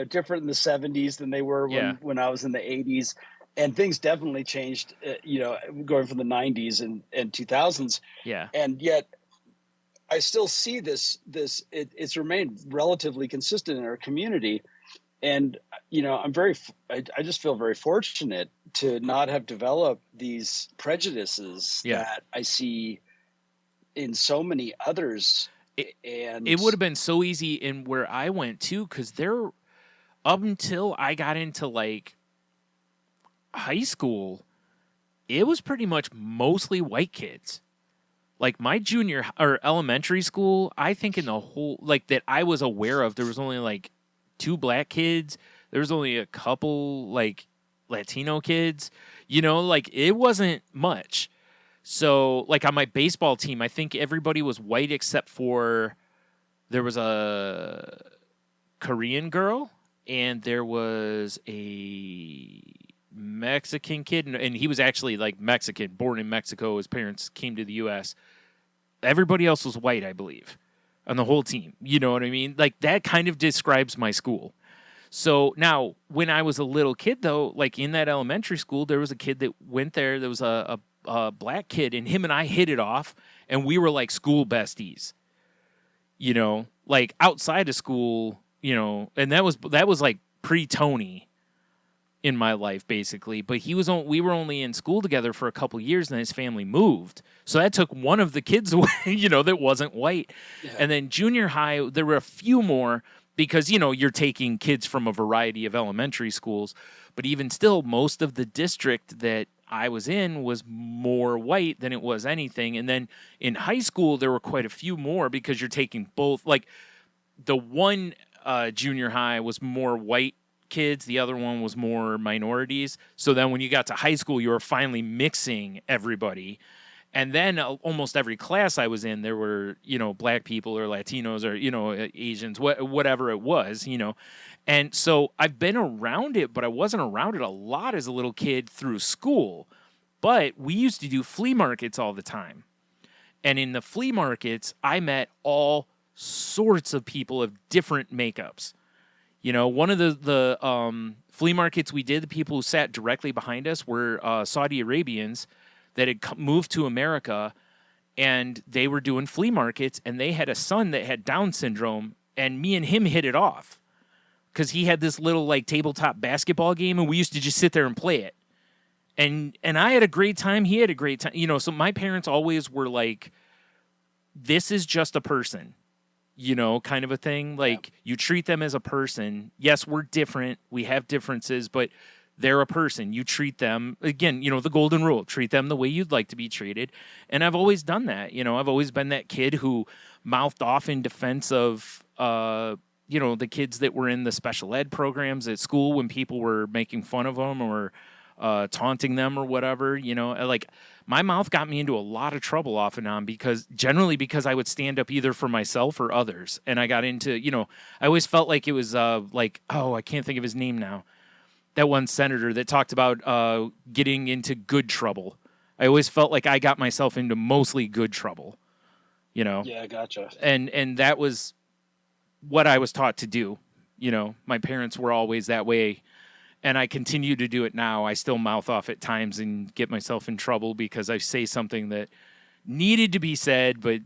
different in the 70s than they were when I was in the 80s, and things definitely changed. You know, going from the 90s and 2000s, yeah, and yet I still see this. It's remained relatively consistent in our community, and you know, I just feel very fortunate to not have developed these prejudices that I see in so many others. And it would have been so easy in where I went too, because up until I got into like high school, it was pretty much mostly white kids. Like my junior or elementary school, I think in the whole, like that I was aware of, there was only like 2 black kids. There was only a couple like Latino kids, you know, like it wasn't much. So like on my baseball team, I think everybody was white except for there was a Korean girl and there was a Mexican kid, and he was actually like Mexican, born in Mexico. His parents came to the U.S. Everybody else was white, I believe, on the whole team. You know what I mean? Like that kind of describes my school. So now, when I was a little kid, though, like in that elementary school, there was a kid that went there. There was a black kid, and him and I hit it off, and we were like school besties. You know, like outside of school, you know, and that was like pre-Tony in my life, basically. But we were only in school together for a couple years, and his family moved. So that took one of the kids away, you know, that wasn't white. Yeah. And then junior high, there were a few more because, you know, you're taking kids from a variety of elementary schools. But even still, most of the district that I was in was more white than it was anything. And then in high school, there were quite a few more because you're taking both. Like the one junior high was more white kids, the other one was more minorities. So then when you got to high school, you were finally mixing everybody. And then almost every class I was in, there were, black people or Latinos or, Asians, whatever it was, And so I've been around it, but I wasn't around it a lot as a little kid through school. But we used to do flea markets all the time. And in the flea markets, I met all sorts of people of different makeups. One of the flea markets we did, the people who sat directly behind us were Saudi Arabians that had moved to America, and they were doing flea markets, and they had a son that had Down syndrome, and me and him hit it off because he had this little like tabletop basketball game, and we used to just sit there and play it. And I had a great time. He had a great time. So my parents always were like, this is just a person, kind of a thing. Like you treat them as a person. Yes, we're different. We have differences, but they're a person. You treat them, again, the golden rule, treat them the way you'd like to be treated. And I've always done that. I've always been that kid who mouthed off in defense of, the kids that were in the special ed programs at school when people were making fun of them or taunting them or whatever. Like my mouth got me into a lot of trouble off and on because I would stand up either for myself or others. And I got into, I always felt like it was I can't think of his name now. That one senator that talked about getting into good trouble. I always felt like I got myself into mostly good trouble, Yeah, gotcha. And that was what I was taught to do. My parents were always that way, and I continue to do it now. I still mouth off at times and get myself in trouble because I say something that needed to be said, but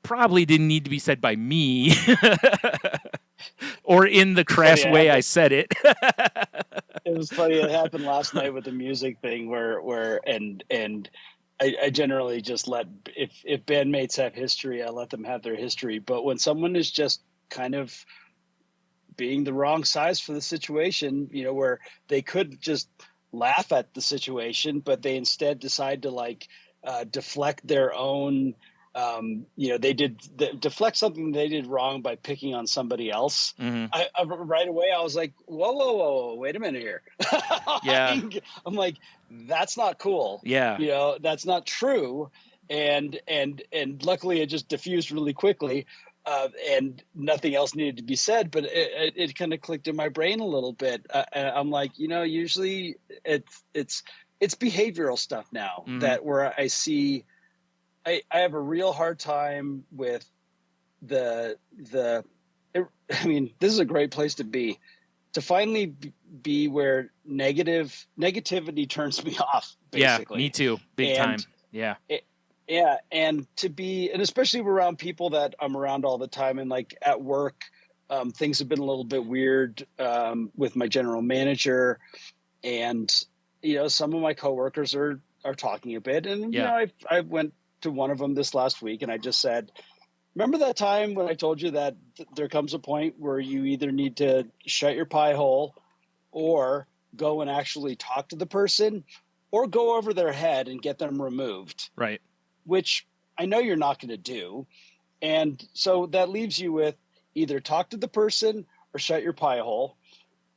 probably didn't need to be said by me or in the crass way I said it. It was funny. It happened last night with the music thing where I generally just let, if bandmates have history, I let them have their history. But when someone is just kind of being the wrong size for the situation, where they could just laugh at the situation, but they instead decide to deflect their own, they deflect something they did wrong by picking on somebody else. Mm-hmm. I right away, I was like, whoa, wait a minute here. Yeah. I'm like, that's not cool. Yeah. That's not true. And luckily it just diffused really quickly. And nothing else needed to be said, but it kind of clicked in my brain a little bit. I'm like, usually it's behavioral stuff now that where I see, I have a real hard time with this is a great place to be, to finally be where negativity turns me off. Basically. Yeah, me too. Big time. Yeah. Yeah, and especially around people that I'm around all the time, and like at work, things have been a little bit weird with my general manager, and some of my coworkers are talking a bit, and I went to one of them this last week, and I just said, remember that time when I told you that there comes a point where you either need to shut your pie hole, or go and actually talk to the person, or go over their head and get them removed. Right. Which I know you're not going to do. And so that leaves you with either talk to the person or shut your pie hole.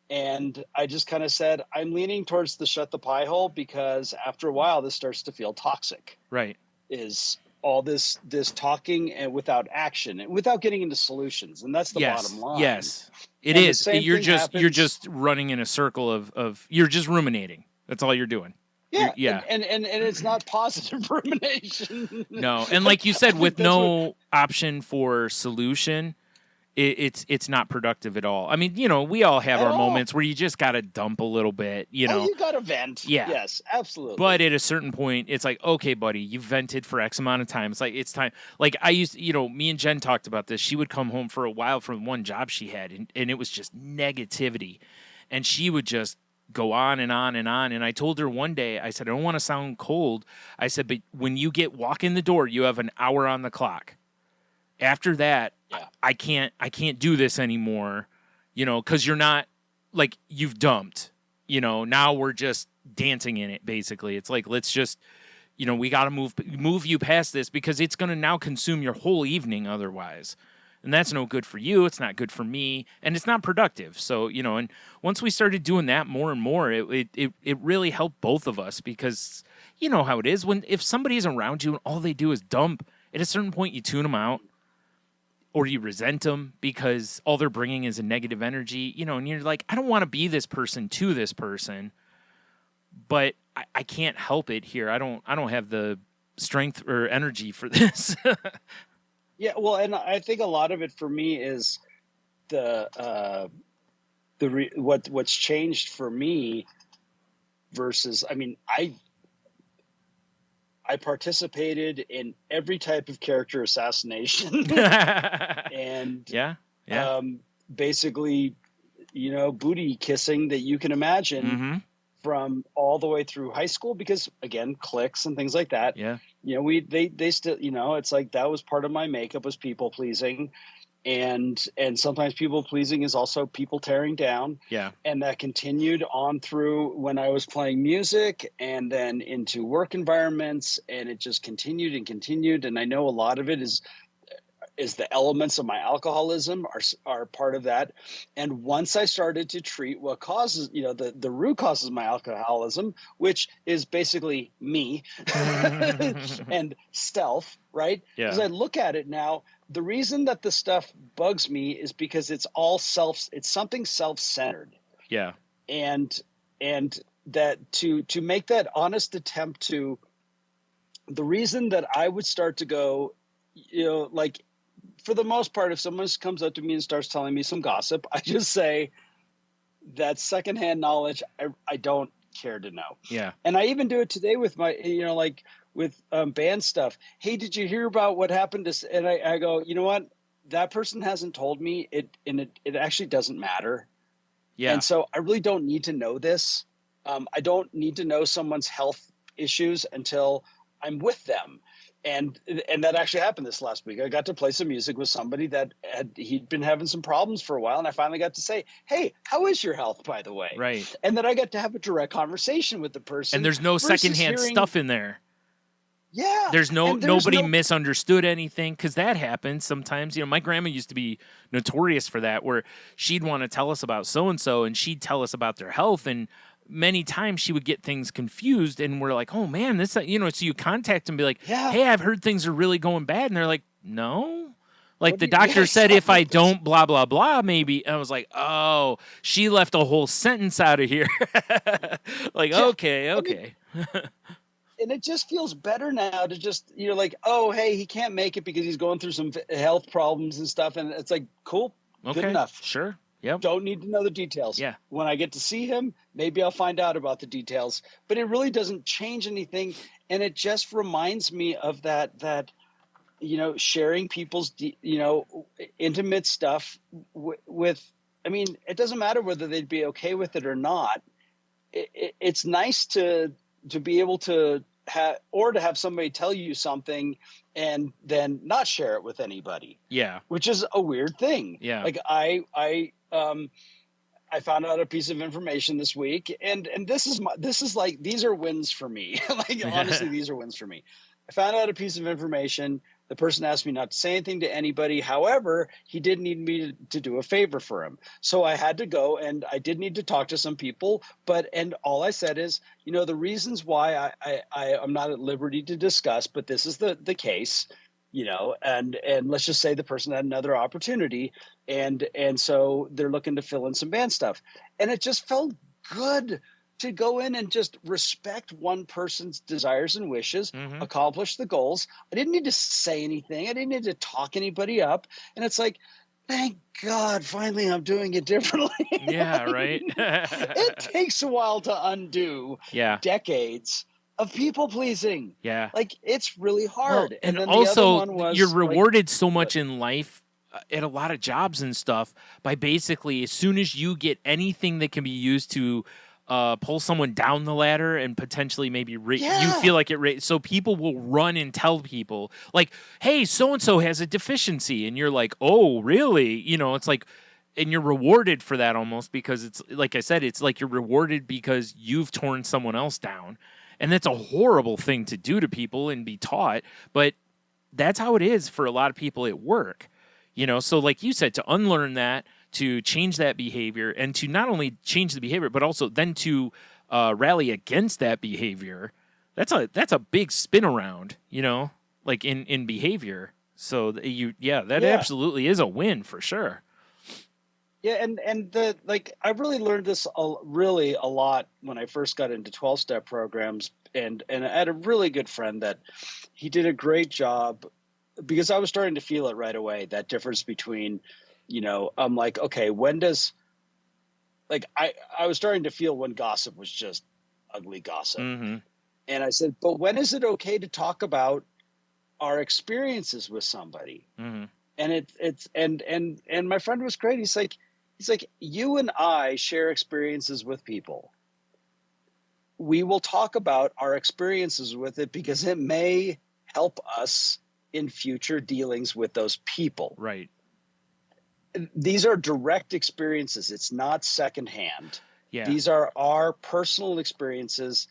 And I just kind of said, I'm leaning towards the shut the pie hole, because after a while, this starts to feel toxic. Right. Is all this talking and without action and without getting into solutions. And that's the bottom line. Yes, it is. You're just running in a circle of you're just ruminating. That's all you're doing. Yeah. And it's not positive rumination. No. And like you said, with no option for solution, it's not productive at all. I mean, we all have our moments where you just got to dump a little bit, you got to vent. Yeah. Yes, absolutely. But at a certain point, it's like, okay, buddy, you vented for X amount of time. It's like, it's time. Like I used, me and Jen talked about this. She would come home for a while from one job she had, and it was just negativity. And she would just go on and on and on. And I told her one day, I said, I don't want to sound cold. I said, but when you walk in the door, you have an hour on the clock. After that, I can't do this anymore, because you're not, like, you've dumped, now we're just dancing in it, basically. It's like, let's just, we got to move you past this because it's going to now consume your whole evening otherwise. And that's no good for you. It's not good for me. And it's not productive. So, and once we started doing that more and more, it really helped both of us because you know how it is. If somebody is around you and all they do is dump, at a certain point you tune them out or you resent them because all they're bringing is a negative energy, and you're like, I don't want to be this person to this person, but I can't help it here. I don't have the strength or energy for this. Yeah, well, and I think a lot of it for me is what's changed for me versus, I mean, I participated in every type of character assassination and basically, booty kissing that you can imagine from all the way through high school because, again, cliques and things like that. Yeah. They still, it's like that was part of my makeup was people pleasing. And sometimes people pleasing is also people tearing down. Yeah. And that continued on through when I was playing music and then into work environments. And it just continued and continued. And I know a lot of it is the elements of my alcoholism are part of that. And once I started to treat what causes, the root causes of my alcoholism, which is basically me and stealth, right? Yeah. Because I look at it now, the reason that the stuff bugs me is because it's something self-centered. Yeah. And that to make that honest attempt to, the reason that I would start to go, like, for the most part, if someone comes up to me and starts telling me some gossip, I just say that's secondhand knowledge. I don't care to know. Yeah. And I even do it today with my, like with band stuff. Hey, did you hear about what happened to, and I go, you know what? That person hasn't told me it, and it actually doesn't matter. Yeah. And so I really don't need to know this. I don't need to know someone's health issues until I'm with them. And that actually happened this last week. I got to play some music with somebody that he'd been having some problems for a while. And I finally got to say, hey, how is your health, by the way? Right. And then I got to have a direct conversation with the person. And there's no secondhand stuff in there. Yeah. There's nobody misunderstood anything because that happens sometimes. My grandma used to be notorious for that, where she'd want to tell us about so-and-so and she'd tell us about their health. And many times she would get things confused and we're like, oh man, this, so you contact them and be like, hey, I've heard things are really going bad. And they're like, no, like the doctor said, if I don't blah, blah, blah, maybe. And I was like, oh, she left a whole sentence out of here. Like, okay. And it just feels better now to just, like, oh, hey, he can't make it because he's going through some health problems and stuff. And it's like, cool, good enough. Sure. Yep. Don't need to know the details. Yeah. When I get to see him, maybe I'll find out about the details. But it really doesn't change anything. And it just reminds me of that sharing people's, intimate stuff with, I mean, it doesn't matter whether they'd be okay with it or not. It's nice to be able to have somebody tell you something and then not share it with anybody. Yeah. Which is a weird thing. Yeah. Like I found out a piece of information this week and this is like, these are wins for me. Like, honestly, these are wins for me. I found out a piece of information. The person asked me not to say anything to anybody. However, he did need me to do a favor for him. So I had to go and I did need to talk to some people. And all I said is, the reasons why I'm not at liberty to discuss, but this is the case, and let's just say the person had another opportunity. And so they're looking to fill in some band stuff. And it just felt good to go in and just respect one person's desires and wishes, accomplish the goals. I didn't need to say anything. I didn't need to talk anybody up. And it's like, thank God, finally I'm doing it differently. Yeah, right. It takes a while to undo decades of people pleasing. Yeah. Like, it's really hard. Well, and then also, you're rewarded so much in life at a lot of jobs and stuff by basically, as soon as you get anything that can be used to pull someone down the ladder and potentially maybe you feel like it so people will run and tell people like, hey, so-and-so has a deficiency. And you're like, oh, really? It's like, and you're rewarded for that almost, because it's like I said, it's like you're rewarded because you've torn someone else down. And that's a horrible thing to do to people and be taught, but that's how it is for a lot of people at work. So like you said, to unlearn that, to change that behavior, and to not only change the behavior, but also then to rally against that behavior. That's a big spin around, like in behavior. So that absolutely is a win for sure. Yeah, and I really learned this a lot when I first got into 12-step programs, and I had a really good friend that he did a great job, because I was starting to feel it right away, that difference between, I'm like, okay, when does, like, I was starting to feel when gossip was just ugly gossip. Mm-hmm. And I said, but when is it okay to talk about our experiences with somebody? Mm-hmm. And my friend was great. He's like, you and I share experiences with people. We will talk about our experiences with it because it may help us in future dealings with those people. Right. These are direct experiences. It's not secondhand. Yeah. These are our personal experiences,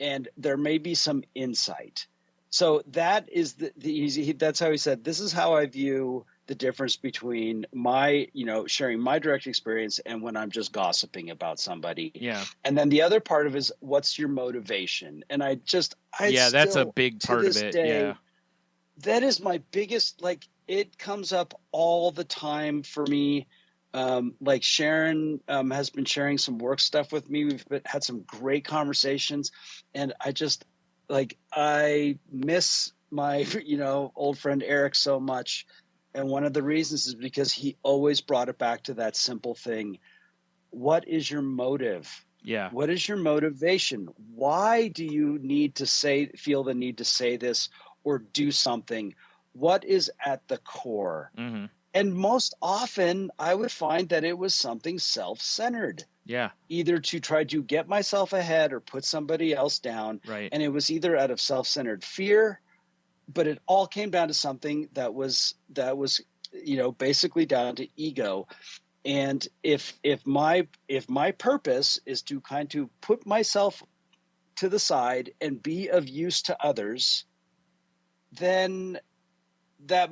and there may be some insight. So that is that's how he said, this is how I view the difference between my, sharing my direct experience and when I'm just gossiping about somebody. Yeah. And then the other part of it is, what's your motivation? And that's a big part of it. Yeah. That is my biggest, it comes up all the time for me. Like Sharon has been sharing some work stuff with me. We've had some great conversations, and I miss my, old friend Eric so much. And one of the reasons is because he always brought it back to that simple thing. What is your motive? Yeah. What is your motivation? Why do you feel the need to say this or do something? What is at the core? Mm-hmm. And most often I would find that it was something self-centered. Yeah. Either to try to get myself ahead or put somebody else down. Right. And it was either out of self-centered fear, but it all came down to something that was basically down to ego. And if my purpose is to kind of put myself to the side and be of use to others, then that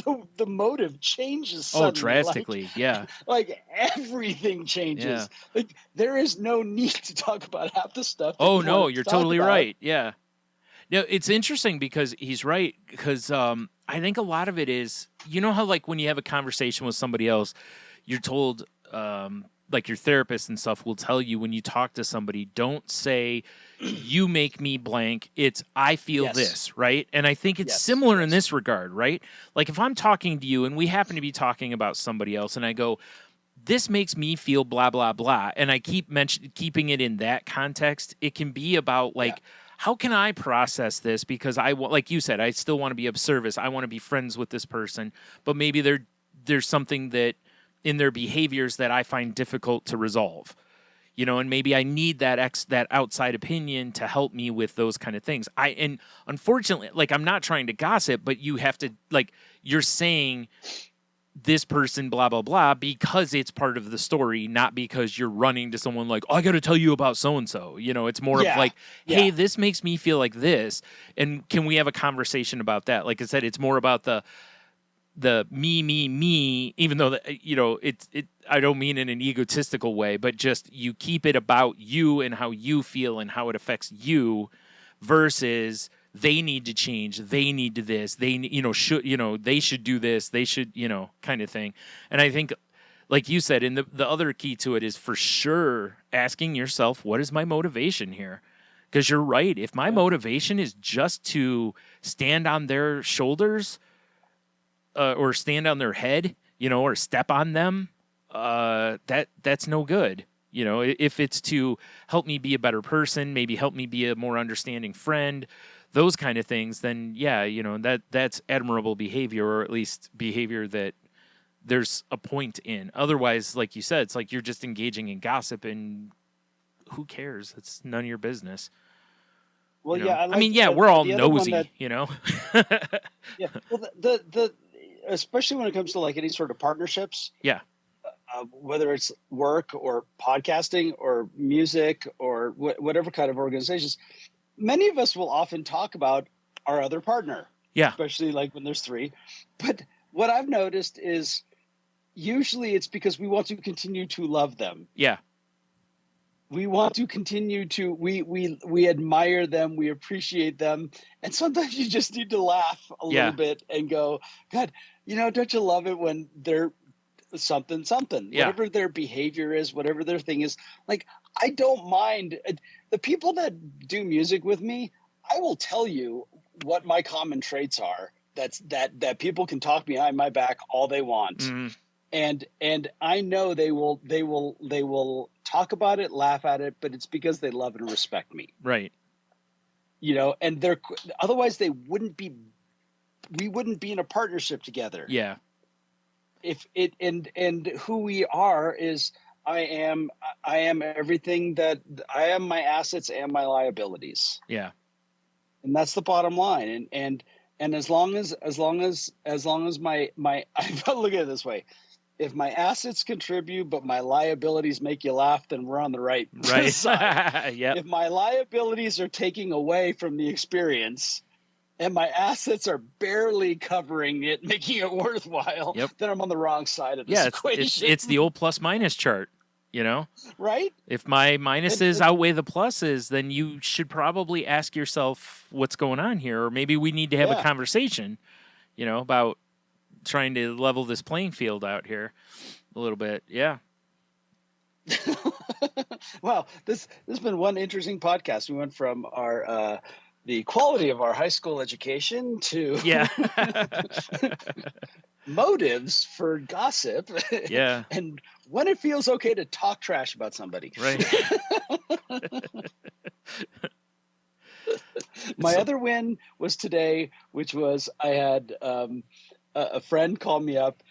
the motive changes suddenly. Oh, drastically. Yeah. Like everything changes. Yeah. Like there is no need to talk about half the stuff. Oh no, you're totally right. Yeah. No, it's interesting because he's right. Because I think a lot of it is, how like when you have a conversation with somebody else, you're told, like your therapist and stuff will tell you when you talk to somebody, don't say, you make me blank. It's, I feel this, right? And I think it's similar in this regard, right? Like if I'm talking to you and we happen to be talking about somebody else and I go, this makes me feel blah, blah, blah. And I keep keeping it in that context. It can be about how can I process this? Because like you said, I still want to be of service. I want to be friends with this person, but maybe there's something that in their behaviors that I find difficult to resolve, and maybe I need that outside opinion to help me with those kind of things. And unfortunately, like I'm not trying to gossip, but you have to, like, you're saying this person, blah, blah, blah, because it's part of the story, not because you're running to someone like, oh, I got to tell you about so-and-so. It's more of like, hey, this makes me feel like this. And can we have a conversation about that? Like I said, it's more about the me, even though I don't mean in an egotistical way, but just you keep it about you and how you feel and how it affects you versus they need to change. They need to this. They, they should do this. They should, kind of thing. And I think, like you said, and the other key to it is for sure asking yourself, what is my motivation here? Because you're right. If my motivation is just to stand on their shoulders or stand on their head, or step on them, that's no good. If it's to help me be a better person, maybe help me be a more understanding friend, those kind of things, then that's admirable behavior, or at least behavior that there's a point in. Otherwise, like you said, it's like you're just engaging in gossip, and who cares? It's none of your business. Well, we're all nosy, Yeah. Well, the especially when it comes to like any sort of partnerships. Yeah. whether it's work or podcasting or music or whatever kind of organizations, many of us will often talk about our other partner. Yeah. Especially like when there's three. But what I've noticed is usually it's because we want to continue to love them. Yeah. We want to continue to we admire them, we appreciate them, and sometimes you just need to laugh a little bit and go, God, don't you love it when they're something, whatever their behavior is, whatever their thing is. Like, I don't mind the people that do music with me. I will tell you what my common traits are. That people can talk behind my back all they want. Mm. And I know they will talk about it, laugh at it, but it's because they love and respect me. Right. And otherwise we wouldn't be in a partnership together. Yeah. If it and who we are is I am everything that I am, my assets and my liabilities. Yeah. And that's the bottom line. And as long as my I look at it this way. If my assets contribute, but my liabilities make you laugh, then we're on the right side. Yep. If my liabilities are taking away from the experience and my assets are barely covering it, making it worthwhile, then I'm on the wrong side of this equation. It's the old plus minus chart, Right? If my minuses outweigh the pluses, then you should probably ask yourself what's going on here, or maybe we need to have a conversation, about trying to level this playing field out here a little bit. Yeah. Wow. This has been one interesting podcast. We went from our the quality of our high school education to motives for gossip. Yeah. And when it feels okay to talk trash about somebody. Right. My other win was today, which was I had a friend called me up,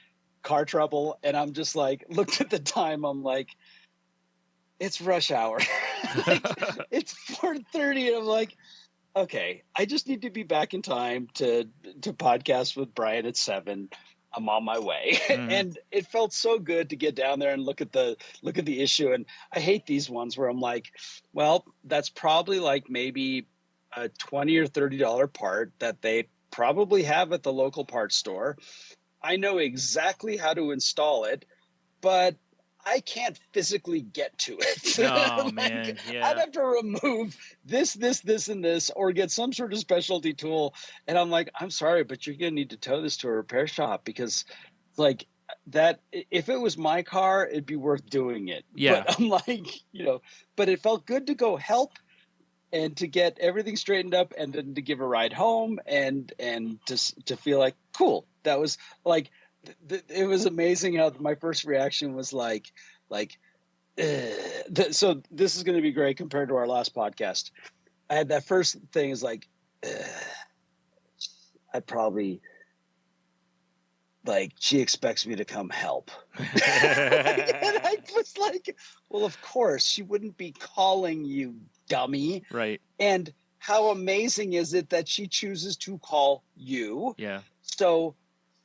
car trouble, and I'm just like, looked at the time, I'm like, it's rush hour. It's 4:30, and I'm like, okay, I just need to be back in time to podcast with Brian at 7. I'm on my way. And it felt so good to get down there and look at the issue. And I hate these ones where I'm like, well, that's probably like maybe a $20 or $30 part that they probably have at the local parts store. I know exactly how to install it, but I can't physically get to it. Oh, man. Yeah. I'd have to remove this, and this, or get some sort of specialty tool. And I'm like, I'm sorry, but you're going to need to tow this to a repair shop because like that, if it was my car, it'd be worth doing it. Yeah. But I'm like, but it felt good to go help and to get everything straightened up and then to give a ride home and to feel like, cool. That was like, it was amazing how my first reaction was like, so this is going to be great compared to our last podcast. I had that first thing is like, I'd probably like, she expects me to come help. And I was like, well, of course she wouldn't be calling you, dummy. Right. And how amazing is it that she chooses to call you? Yeah. So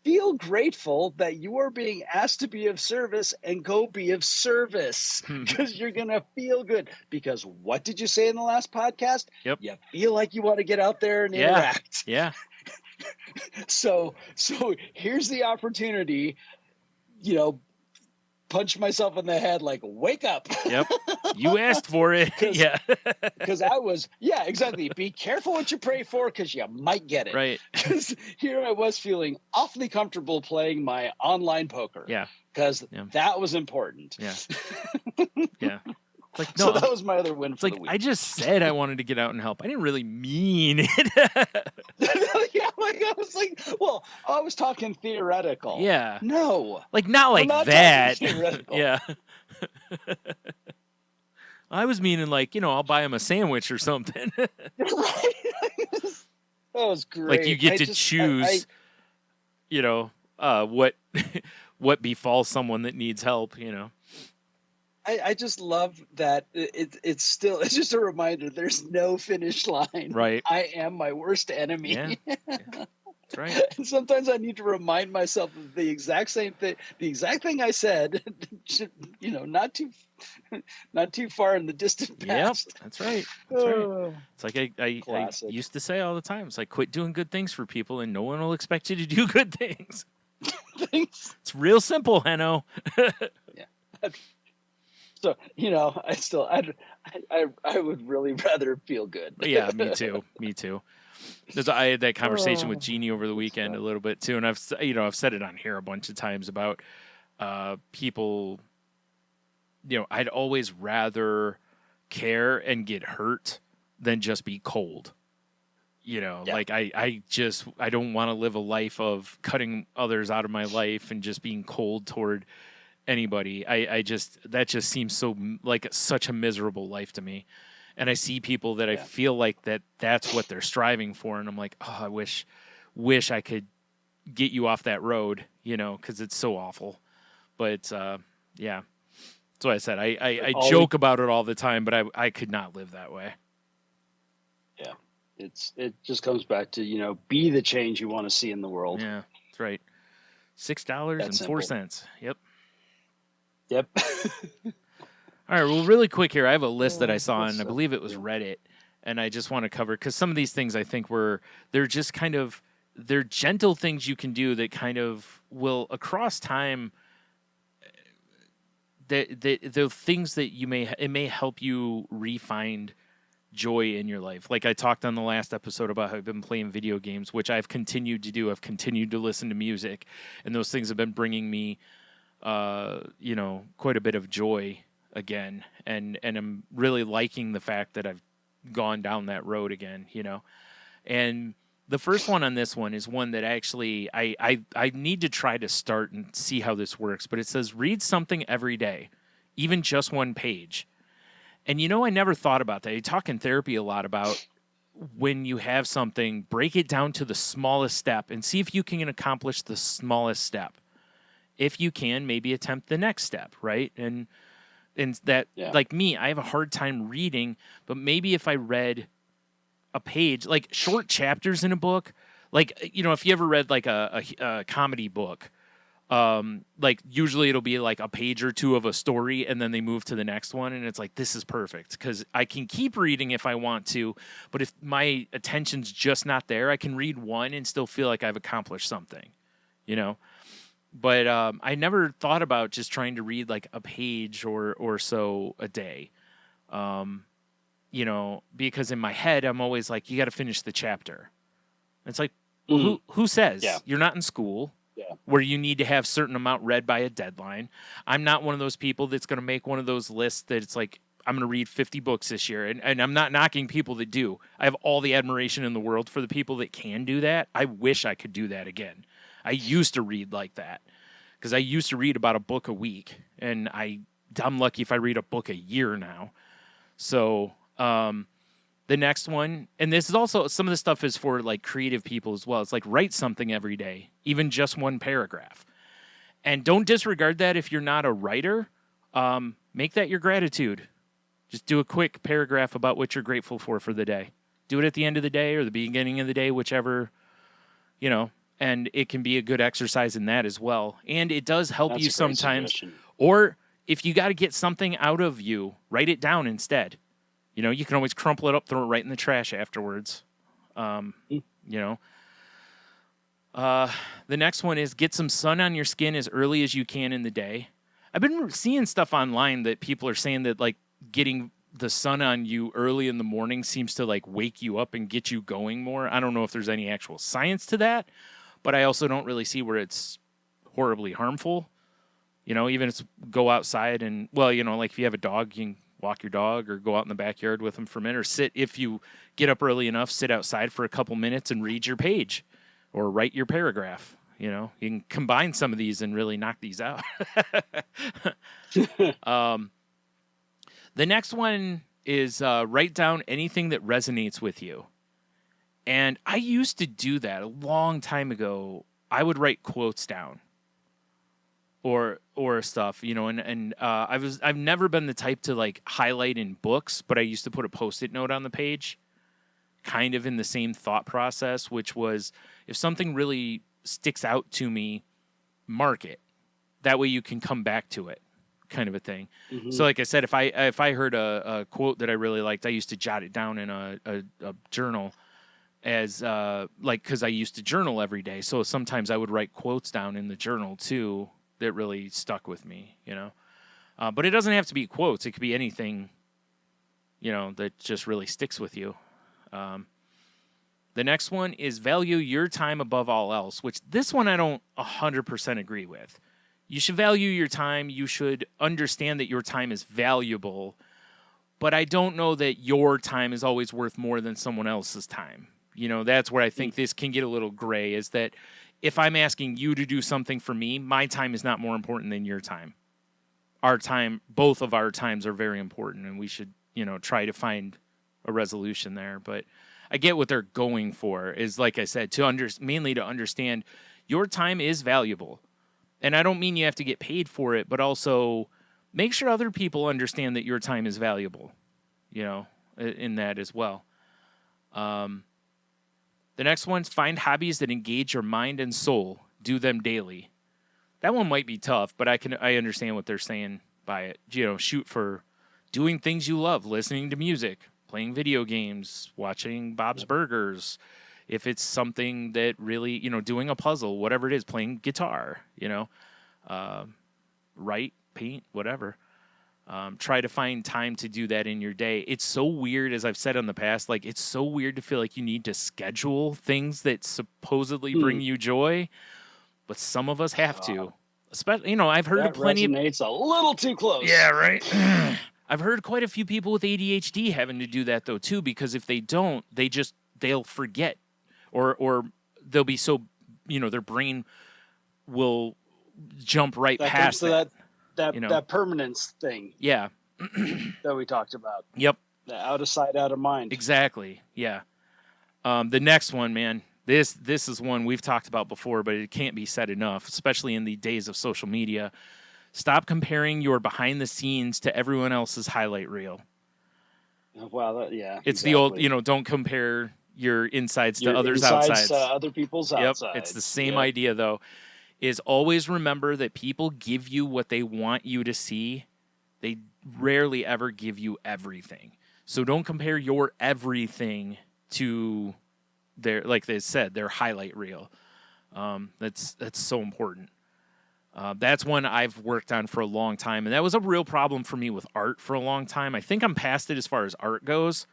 feel grateful that you are being asked to be of service and go be of service because you're going to feel good. Because what did you say in the last podcast? Yep. You feel like you want to get out there and interact. Yeah. So here's the opportunity, punch myself in the head, like, wake up. Yep. You asked for it. Yeah. Because I was, exactly. Be careful what you pray for because you might get it. Right. Because here I was feeling awfully comfortable playing my online poker. Yeah. Because that was important. Yeah. Yeah. It's like, no, so that was my other win for the week. I just said I wanted to get out and help. I didn't really mean it. I was like, well, I was talking theoretical. Yeah. No. Like, not like not that. Theoretical. Yeah. I was meaning like, I'll buy him a sandwich or something. Right. That was great. Like you get to choose, what befalls someone that needs help, I just love that it's just a reminder there's no finish line. Right. I am my worst enemy. Yeah. That's right. And sometimes I need to remind myself of the exact same thing, the exact thing I said not too far in the distant Yep, past. that's right. That's right. Oh, It's like I classic. used to say all the time. It's like, quit doing good things for people, and no one will expect you to do good things. Thanks. It's real simple, Henno. So I would really rather feel good. Yeah, me too. Me too. I had that conversation with Jeannie over the weekend a little bit too, and I've said it on here a bunch of times about people. I'd always rather care and get hurt than just be cold. Like I don't want to live a life of cutting others out of my life and just being cold toward anybody. That just seems so like such a miserable life to me. And I see people that I feel like that's what they're striving for. And I'm like, oh, I wish I could get you off that road, cause it's so awful. But, yeah, that's what I said. I joke about it all the time, but I could not live that way. Yeah. It just comes back to, be the change you want to see in the world. Yeah, that's right. $6.04. Yep. All right, well, really quick here, I have a list that I saw, and I believe it was Reddit, and I just want to cover, because some of these things I think they're just kind of, they're gentle things you can do that kind of will, across time, the things that it may help you re-find joy in your life. Like I talked on the last episode about how I've been playing video games, which I've continued to do. I've continued to listen to music, and those things have been bringing me, quite a bit of joy again, and I'm really liking the fact that I've gone down that road again, and the first one on this one is one that actually I need to try to start and see how this works, but it says read something every day, even just one page. And I never thought about that. I talk in therapy a lot about when you have something, break it down to the smallest step and see if you can accomplish the smallest step. If you can, maybe attempt the next step, right? And that, like me, I have a hard time reading, but maybe if I read a page, like short chapters in a book, like, if you ever read like a comedy book, like usually it'll be like a page or two of a story and then they move to the next one, and it's like, this is perfect because I can keep reading if I want to, but if my attention's just not there, I can read one and still feel like I've accomplished something, But I never thought about just trying to read like a page or so a day, because in my head I'm always like, you got to finish the chapter. It's like, well, who says you're not in school where you need to have certain amount read by a deadline? I'm not one of those people that's going to make one of those lists that it's like, I'm going to read 50 books this year. And I'm not knocking people that do. I have all the admiration in the world for the people that can do that. I wish I could do that again. I used to read like that because I used to read about a book a week, and I'm lucky if I read a book a year now. So the next one, and this is also, some of the stuff is for like creative people as well. It's like write something every day, even just one paragraph. And don't disregard that if you're not a writer. Make that your gratitude. Just do a quick paragraph about what you're grateful for the day. Do it at the end of the day or the beginning of the day, whichever, and it can be a good exercise in that as well. And it does help you sometimes. Or if you got to get something out of you, write it down instead. You can always crumple it up, throw it right in the trash afterwards. The next one is get some sun on your skin as early as you can in the day. I've been seeing stuff online that people are saying that like getting the sun on you early in the morning seems to like wake you up and get you going more. I don't know if there's any actual science to that, but I also don't really see where it's horribly harmful. Even if go outside and, well, like if you have a dog, you can walk your dog or go out in the backyard with them for a minute, or sit, if you get up early enough, sit outside for a couple minutes and read your page or write your paragraph. You can combine some of these and really knock these out. The next one is write down anything that resonates with you. And I used to do that a long time ago. I would write quotes down or stuff, and I've never been the type to like highlight in books, but I used to put a Post-it note on the page, kind of in the same thought process, which was if something really sticks out to me, mark it. That way you can come back to it. kind of a thing. Mm-hmm. So like I said, if I heard a quote that I really liked, I used to jot it down in a journal as because I used to journal every day. So sometimes I would write quotes down in the journal too that really stuck with me, But it doesn't have to be quotes. It could be anything, that just really sticks with you. The next one is value your time above all else, which this one I don't 100% agree with. You should value your time. You should understand that your time is valuable, but I don't know that your time is always worth more than someone else's time. That's where I think this can get a little gray, is that if I'm asking you to do something for me, my time is not more important than your time. Our time, both of our times are very important, and we should, try to find a resolution there. But I get what they're going for, is, like I said, mainly to understand your time is valuable. And I don't mean you have to get paid for it, but also make sure other people understand that your time is valuable, in that as well. The next one's find hobbies that engage your mind and soul. Do them daily. That one might be tough, but I understand what they're saying by it. Shoot for doing things you love, listening to music, playing video games, watching Bob's Burgers. If it's something that really, doing a puzzle, whatever it is, playing guitar, write, paint, whatever. Try to find time to do that in your day. It's so weird, as I've said in the past, it's so weird to feel like you need to schedule things that supposedly bring you joy, but some of us have to. Especially, I've heard that plenty resonates a little too close. Yeah, right. I've heard quite a few people with ADHD having to do that though too, because if they don't, they'll forget, or they'll be so, their brain will jump right past that. That permanence thing. Yeah. That we talked about. Yep. The out of sight, out of mind. Exactly. Yeah. The next one, man, this is one we've talked about before, but it can't be said enough, especially in the days of social media. Stop comparing your behind the scenes to everyone else's highlight reel. Wow. Yeah. It's exactly. the old, don't compare your insides to others' insides outsides. to other people's outsides. It's the same idea though. Is always remember that people give you what they want you to see. They rarely ever give you everything. So don't compare your everything to their, like they said, their highlight reel. That's so important. That's one I've worked on for a long time. And that was a real problem for me with art for a long time. I think I'm past it as far as art goes.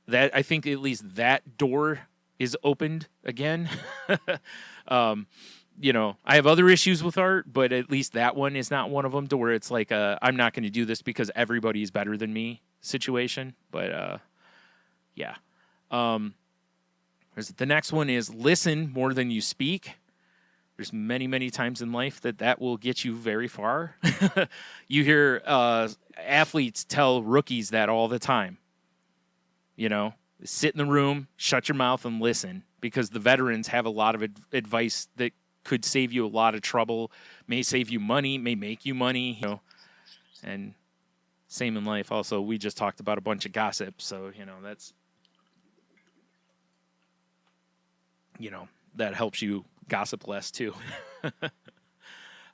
That I think at least that door is opened again. I have other issues with art, but at least that one is not one of them, to where it's like I'm not going to do this because everybody's better than me situation. But yeah. The next one is listen more than you speak. There's many, many times in life that will get you very far. You hear athletes tell rookies that all the time. Sit in the room, shut your mouth, and listen, because the veterans have a lot of advice that could save you a lot of trouble, may save you money, may make you money, and same in life. Also, we just talked about a bunch of gossip, so that's that helps you gossip less too.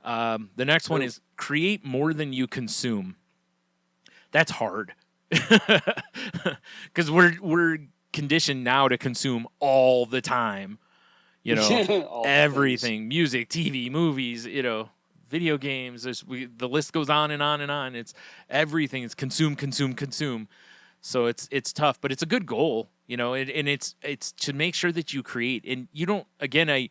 The next one is create more than you consume. That's hard. Because we're conditioned now to consume all the time, everything, music, TV, movies, video games. The list goes on and on and on. It's everything. It's consume. So it's tough, but it's a good goal, and it's to make sure that you create. And you don't. Again, I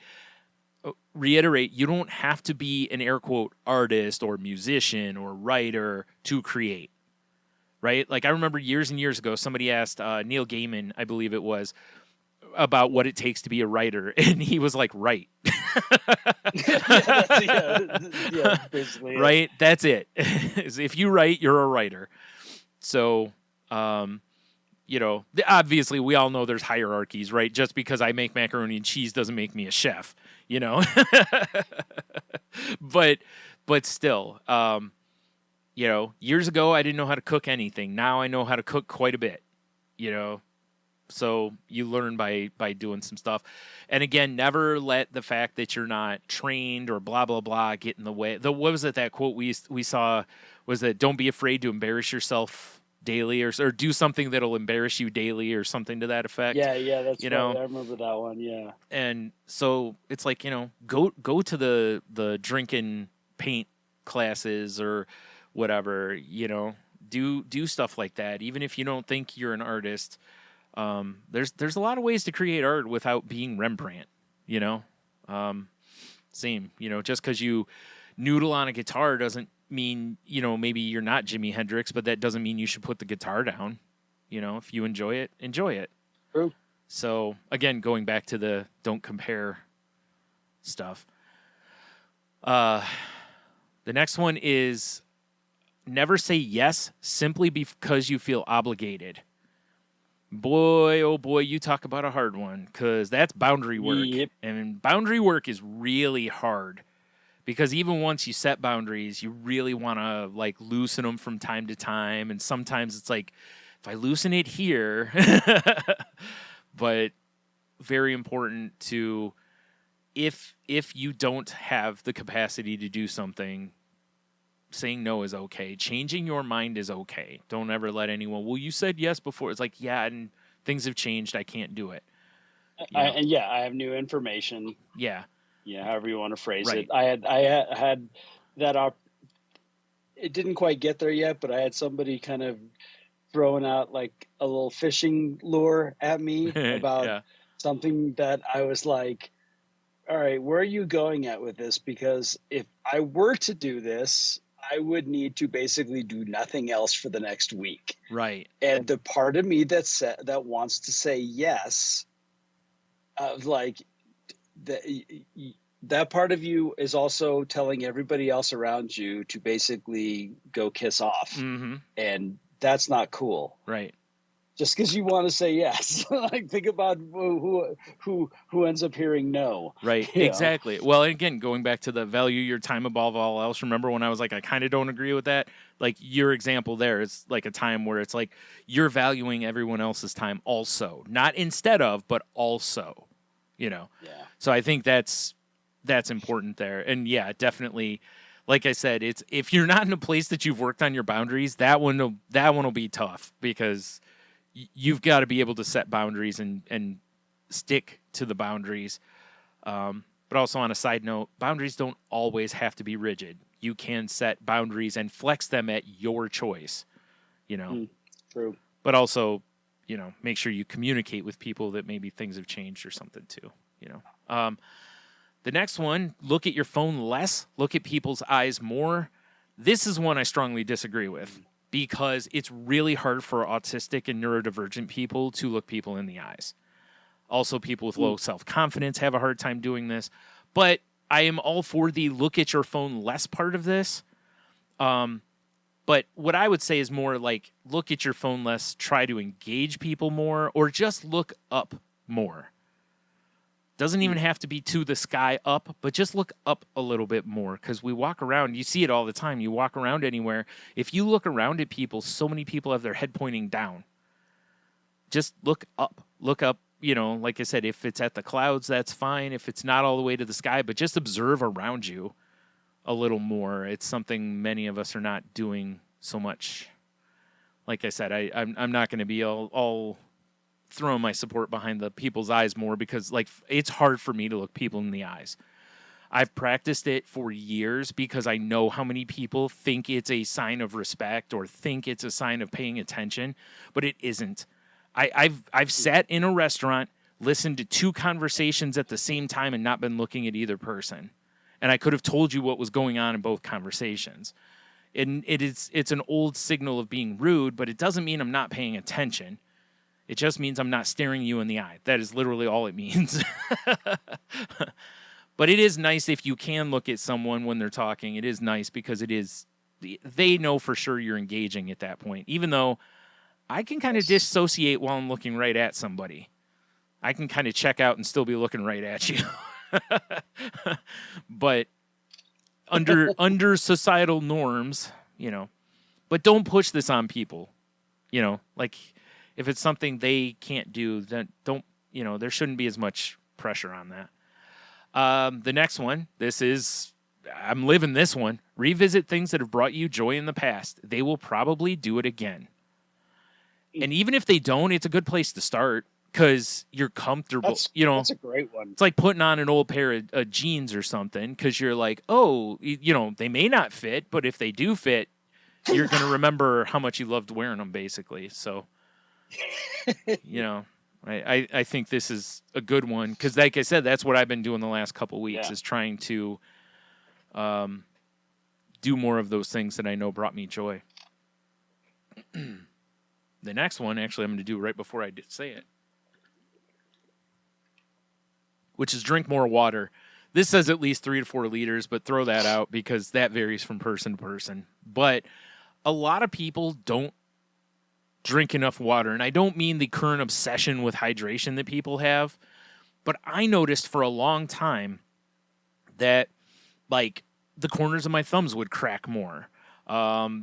reiterate, you don't have to be an air quote artist or musician or writer to create. Right? Like I remember years and years ago, somebody asked Neil Gaiman, I believe it was, about what it takes to be a writer, and he was like, "Write." yeah, basically. Right? That's it. If you write, you're a writer. So, obviously, we all know there's hierarchies, right? Just because I make macaroni and cheese doesn't make me a chef, But still. Years ago, I didn't know how to cook anything. Now I know how to cook quite a bit, So you learn by doing some stuff. And again, never let the fact that you're not trained or blah blah blah get in the way. What was it, that quote we saw was that don't be afraid to embarrass yourself daily, or do something that'll embarrass you daily, or something to that effect. Yeah, that's you right. know. I remember that one. Yeah. And so it's like, go to the drinking paint classes or whatever, do stuff like that. Even if you don't think you're an artist, there's a lot of ways to create art without being Rembrandt, same, just because you noodle on a guitar doesn't mean, maybe you're not Jimi Hendrix, but that doesn't mean you should put the guitar down. If you enjoy it, enjoy it. True. So again, going back to the don't compare stuff. The next one is never say yes simply because you feel obligated. Boy, oh boy, you talk about a hard one, because that's boundary work. Yep. And boundary work is really hard, because even once you set boundaries, you really want to like loosen them from time to time. And sometimes it's like, if I loosen it here, but very important to, if you don't have the capacity to do something, saying no is okay. Changing your mind is okay. Don't ever let anyone, well, you said yes before. It's like, yeah, and things have changed. I can't do it. I have new information. Yeah. Yeah, however you want to phrase Right. it. I had that it didn't quite get there yet, but I had somebody kind of throwing out like a little fishing lure at me about Yeah. something that I was like, all right, where are you going at with this? Because if I were to do this, I would need to basically do nothing else for the next week. Right. And the part of me that wants to say yes, that part of you is also telling everybody else around you to basically go kiss off. Mm-hmm. And that's not cool. Right. Just because you want to say yes. Like, think about who ends up hearing no. Right. You know? Exactly. Well, again, going back to the value your time above all else. Remember when I was like, I kind of don't agree with that? Like, your example there is like a time where it's like you're valuing everyone else's time also, not instead of, but also, Yeah. So I think that's important there. And yeah, definitely, like I said, it's, if you're not in a place that you've worked on your boundaries, that one will be tough, because you've got to be able to set boundaries and stick to the boundaries. But also, on a side note, boundaries don't always have to be rigid. You can set boundaries and flex them at your choice, True. but also, make sure you communicate with people that maybe things have changed or something too, The next one, look at your phone less, look at people's eyes more. This is one I strongly disagree with, because it's really hard for autistic and neurodivergent people to look people in the eyes. Also, people with low self-confidence have a hard time doing this. But I am all for the look at your phone less part of this. But what I would say is more like, look at your phone less, try to engage people more, or just look up more. Doesn't even have to be to the sky up, but just look up a little bit more, because we walk around, you see it all the time. You walk around anywhere. If you look around at people, so many people have their head pointing down. Just look up. Look up, like I said, if it's at the clouds, that's fine. If it's not all the way to the sky, but just observe around you a little more. It's something many of us are not doing so much. Like I said, I'm not going to be all throwing my support behind the people's eyes more, because like, it's hard for me to look people in the eyes. I've practiced it for years because I know how many people think it's a sign of respect or think it's a sign of paying attention, but it isn't. I've sat in a restaurant, listened to two conversations at the same time, and not been looking at either person. And I could have told you what was going on in both conversations. And it's an old signal of being rude, but it doesn't mean I'm not paying attention. It just means I'm not staring you in the eye. That is literally all it means. But it is nice if you can look at someone when they're talking. It is nice, because they know for sure you're engaging at that point. Even though I can kind of dissociate while I'm looking right at somebody. I can kind of check out and still be looking right at you. But under societal norms, but don't push this on people. Like, If it's something they can't do, then don't, there shouldn't be as much pressure on that. The next one, I'm living this one. Revisit things that have brought you joy in the past. They will probably do it again. And even if they don't, it's a good place to start because you're comfortable. That's a great one. It's like putting on an old pair of jeans or something because you're like, oh, they may not fit, but if they do fit, you're going to remember how much you loved wearing them, basically. So, I think this is a good one because, like I said, that's what I've been doing the last couple weeks is trying to do more of those things that I know brought me joy. The next one, actually, I'm going to do right before I say it, which is drink more water. This says at least 3 to 4 liters, but throw that out because that varies from person to person. But a lot of people don't drink enough water, and I don't mean the current obsession with hydration that people have, but I noticed for a long time that, like, the corners of my thumbs would crack more.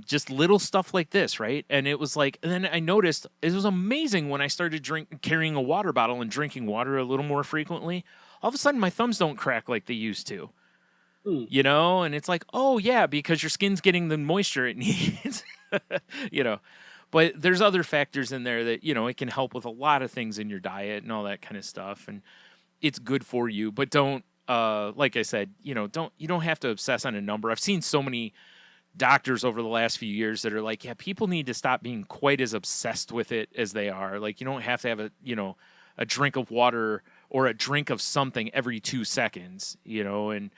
Just little stuff like this, right? And it was like, and then I noticed it was amazing when I started carrying a water bottle and drinking water a little more frequently. All of a sudden, my thumbs don't crack like they used to. And it's like, oh yeah, because your skin's getting the moisture it needs. But there's other factors in there that it can help with a lot of things in your diet and all that kind of stuff, and it's good for you. But don't, like I said, you don't have to obsess on a number. I've seen so many doctors over the last few years that are like, yeah, people need to stop being quite as obsessed with it as they are. Like, you don't have to have a drink of water or a drink of something every 2 seconds, and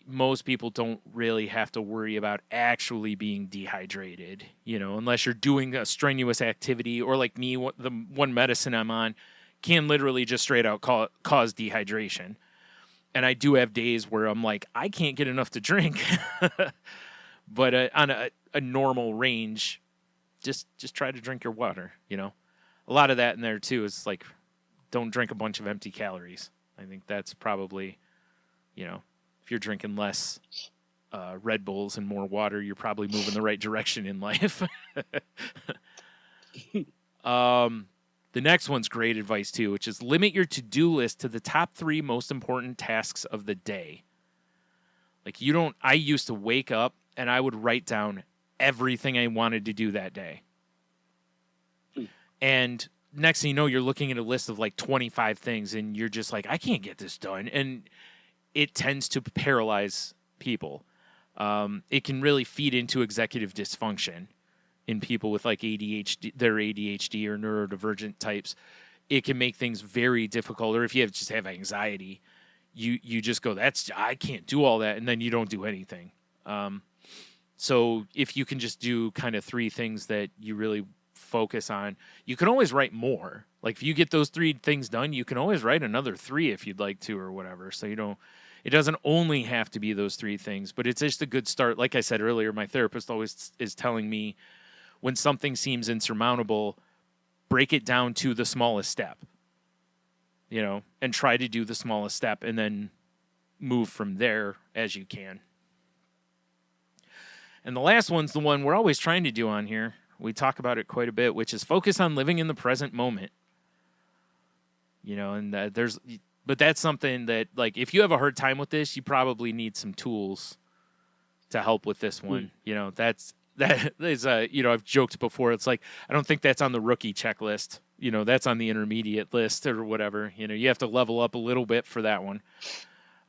most people don't really have to worry about actually being dehydrated, unless you're doing a strenuous activity, or like me, the one medicine I'm on can literally just straight out cause dehydration. And I do have days where I'm like, I can't get enough to drink. But on a normal range, just try to drink your water, A lot of that in there, too, is like, don't drink a bunch of empty calories. I think that's probably, if you're drinking less Red Bulls and more water, you're probably moving the right direction in life. The next one's great advice, too, which is limit your to-do list to the top 3 most important tasks of the day. Like, I used to wake up and I would write down everything I wanted to do that day. And next thing you know, you're looking at a list of like 25 things and you're just like, I can't get this done. And it tends to paralyze people. It can really feed into executive dysfunction in people with like ADHD, their ADHD or neurodivergent types. It can make things very difficult. Or if you just have anxiety, you just go, I can't do all that. And then you don't do anything. So if you can just do kind of 3 things that you really focus on, you can always write more. Like if you get those 3 things done, you can always write another 3 if you'd like to or whatever. So it doesn't only have to be those 3 things, but it's just a good start. Like I said earlier, my therapist always is telling me when something seems insurmountable, break it down to the smallest step, and try to do the smallest step and then move from there as you can. And the last one's the one we're always trying to do on here. We talk about it quite a bit, which is focus on living in the present moment. But that's something that, like, if you have a hard time with this, you probably need some tools to help with this one. That is, I've joked before. It's like, I don't think that's on the rookie checklist. That's on the intermediate list or whatever. You have to level up a little bit for that one.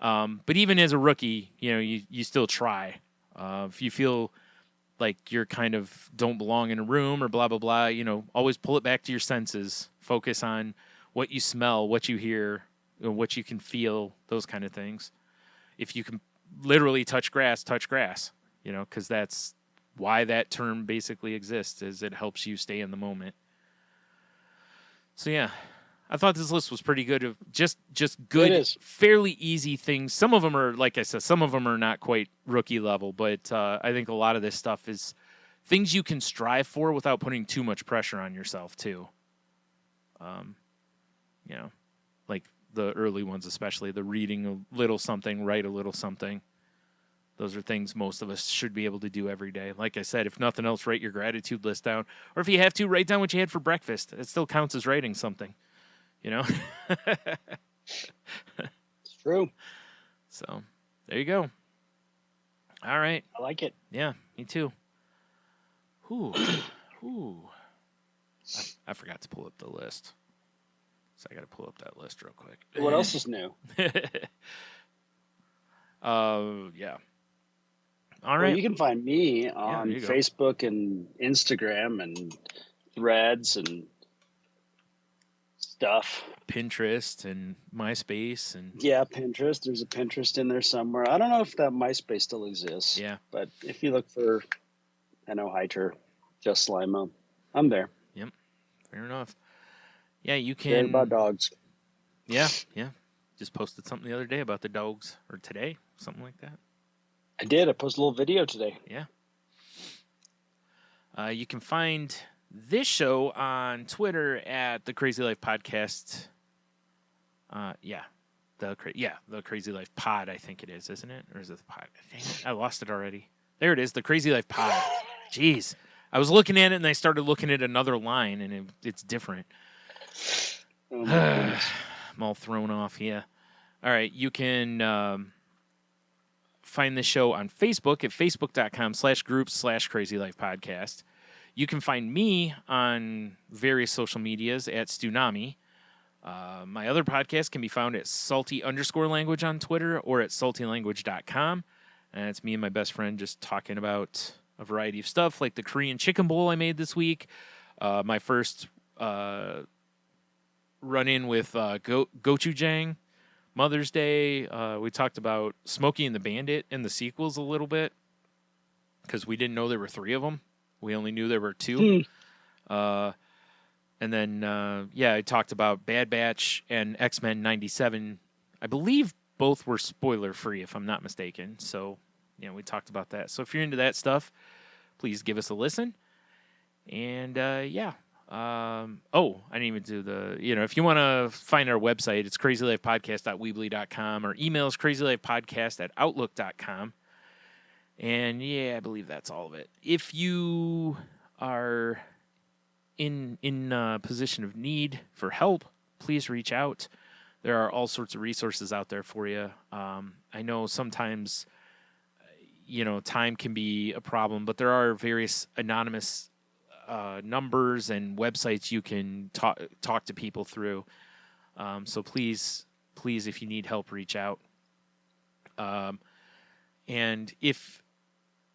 But even as a rookie, you still try. If you feel like you're kind of don't belong in a room or blah, blah, blah, always pull it back to your senses. Focus on what you smell, what you hear, what you can feel, those kind of things. If you can literally touch grass, because that's why that term basically exists, is it helps you stay in the moment. So yeah, I thought this list was pretty good of just good, fairly easy things. Some of them are, like I said, some of them are not quite rookie level, but I think a lot of this stuff is things you can strive for without putting too much pressure on yourself too. Like the early ones, especially the reading a little something, write a little something. Those are things most of us should be able to do every day. Like I said, if nothing else, write your gratitude list down. Or if you have to, write down what you had for breakfast. It still counts as writing something, you know? It's true. So there you go. All right. I like it. Yeah, me too. Ooh. I forgot to pull up the list. So I got to pull up that list real quick. What else is new? Yeah. All Well, right. you can find me there on you go. Facebook and Instagram and Threads and stuff. Pinterest and MySpace and Yeah, Pinterest. There's a Pinterest in there somewhere. I don't know if that MySpace still exists. yeah. But if you look for, I know Heiter, Just Slimo, I'm there. Fair enough. Yeah, you Caring can. about dogs. Yeah. Just posted something the other day about the dogs, or today, something like that. I did. I posted a little video today. You can find this show on Twitter at the Crazy Life Podcast. The Crazy Life Pod, I think it is, isn't it? Or is it the pod? Dang it, I lost it already. There it is, the Crazy Life Pod. Jeez. I was looking at it and I started looking at another line and it's different. Oh, my goodness. I'm all thrown off, yeah. All right, you can find this show on Facebook at facebook.com/groups/Crazy Life Podcast. You can find me on various social medias at Stunami. My other podcast can be found at salty_language on Twitter or at saltylanguage.com. And it's me and my best friend just talking about a variety of stuff, like the Korean chicken bowl I made this week. My first run-in with gochujang, Mother's Day. We talked about Smokey and the Bandit and the sequels a little bit because we didn't know there were 3 of them. We only knew there were 2. And then, I talked about Bad Batch and X-Men 97. I believe both were spoiler-free, if I'm not mistaken. So, we talked about that. So if you're into that stuff, please give us a listen. And, I didn't even do the, if you want to find our website, it's crazylifepodcast.weebly.com or email us crazylifepodcast@outlook.com. And, I believe that's all of it. If you are in a position of need for help, please reach out. There are all sorts of resources out there for you. I know sometimes, time can be a problem, but there are various anonymous numbers and websites you can talk to people through. So please, if you need help, reach out. And if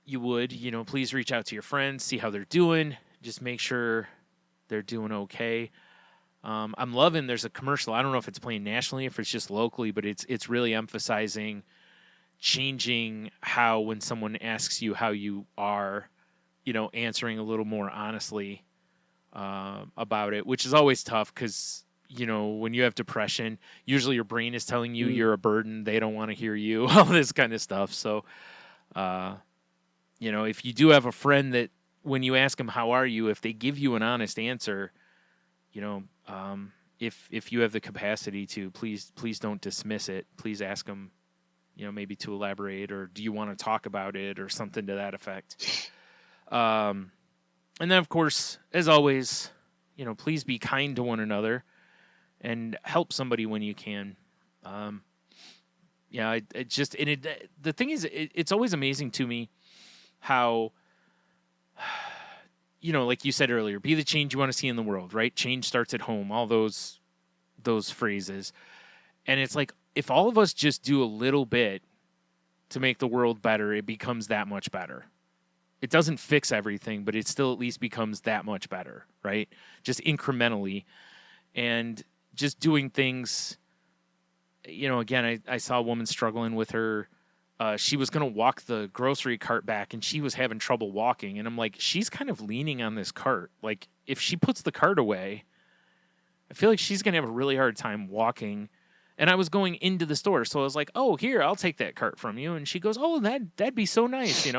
you would, please reach out to your friends, see how they're doing. Just make sure they're doing okay. I'm loving, there's a commercial. I don't know if it's playing nationally, if it's just locally, but it's really emphasizing changing how when someone asks you how you are, answering a little more honestly about it, which is always tough because, when you have depression, usually your brain is telling you you're a burden. They don't want to hear you, all this kind of stuff. So, if you do have a friend that when you ask them, how are you, if they give you an honest answer, if you have the capacity to, please don't dismiss it. Please ask them, maybe to elaborate, or do you want to talk about it, or something to that effect. And then, of course, as always, please be kind to one another and help somebody when you can. The thing is, it's always amazing to me how, like you said earlier, be the change you want to see in the world, right? Change starts at home, all those phrases. And it's like, if all of us just do a little bit to make the world better, it becomes that much better. It doesn't fix everything, but it still at least becomes that much better, right? Just incrementally. And just doing things, again, I saw a woman struggling with her. She was going to walk the grocery cart back, and she was having trouble walking. And I'm like, she's kind of leaning on this cart. Like, if she puts the cart away, I feel like she's going to have a really hard time walking. And I was going into the store, so I was like, oh, here, I'll take that cart from you. And she goes, oh, that'd be so nice,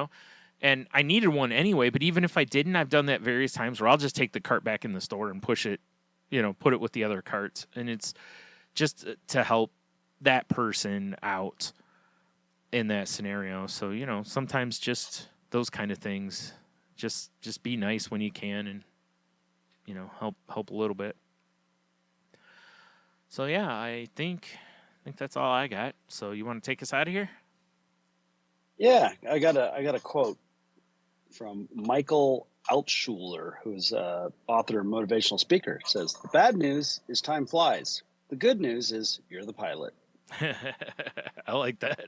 And I needed one anyway, but even if I didn't, I've done that various times where I'll just take the cart back in the store and push it, put it with the other carts. And it's just to help that person out. in that scenario. So, you know, sometimes just those kind of things, just be nice when you can, and, you know, help a little bit. So yeah, I think that's all I got. So you want to take us out of here? Yeah, I got a quote from Michael Altshuler, who's author and motivational speaker. It says, "The bad news is time flies. The good news is you're the pilot." I like that.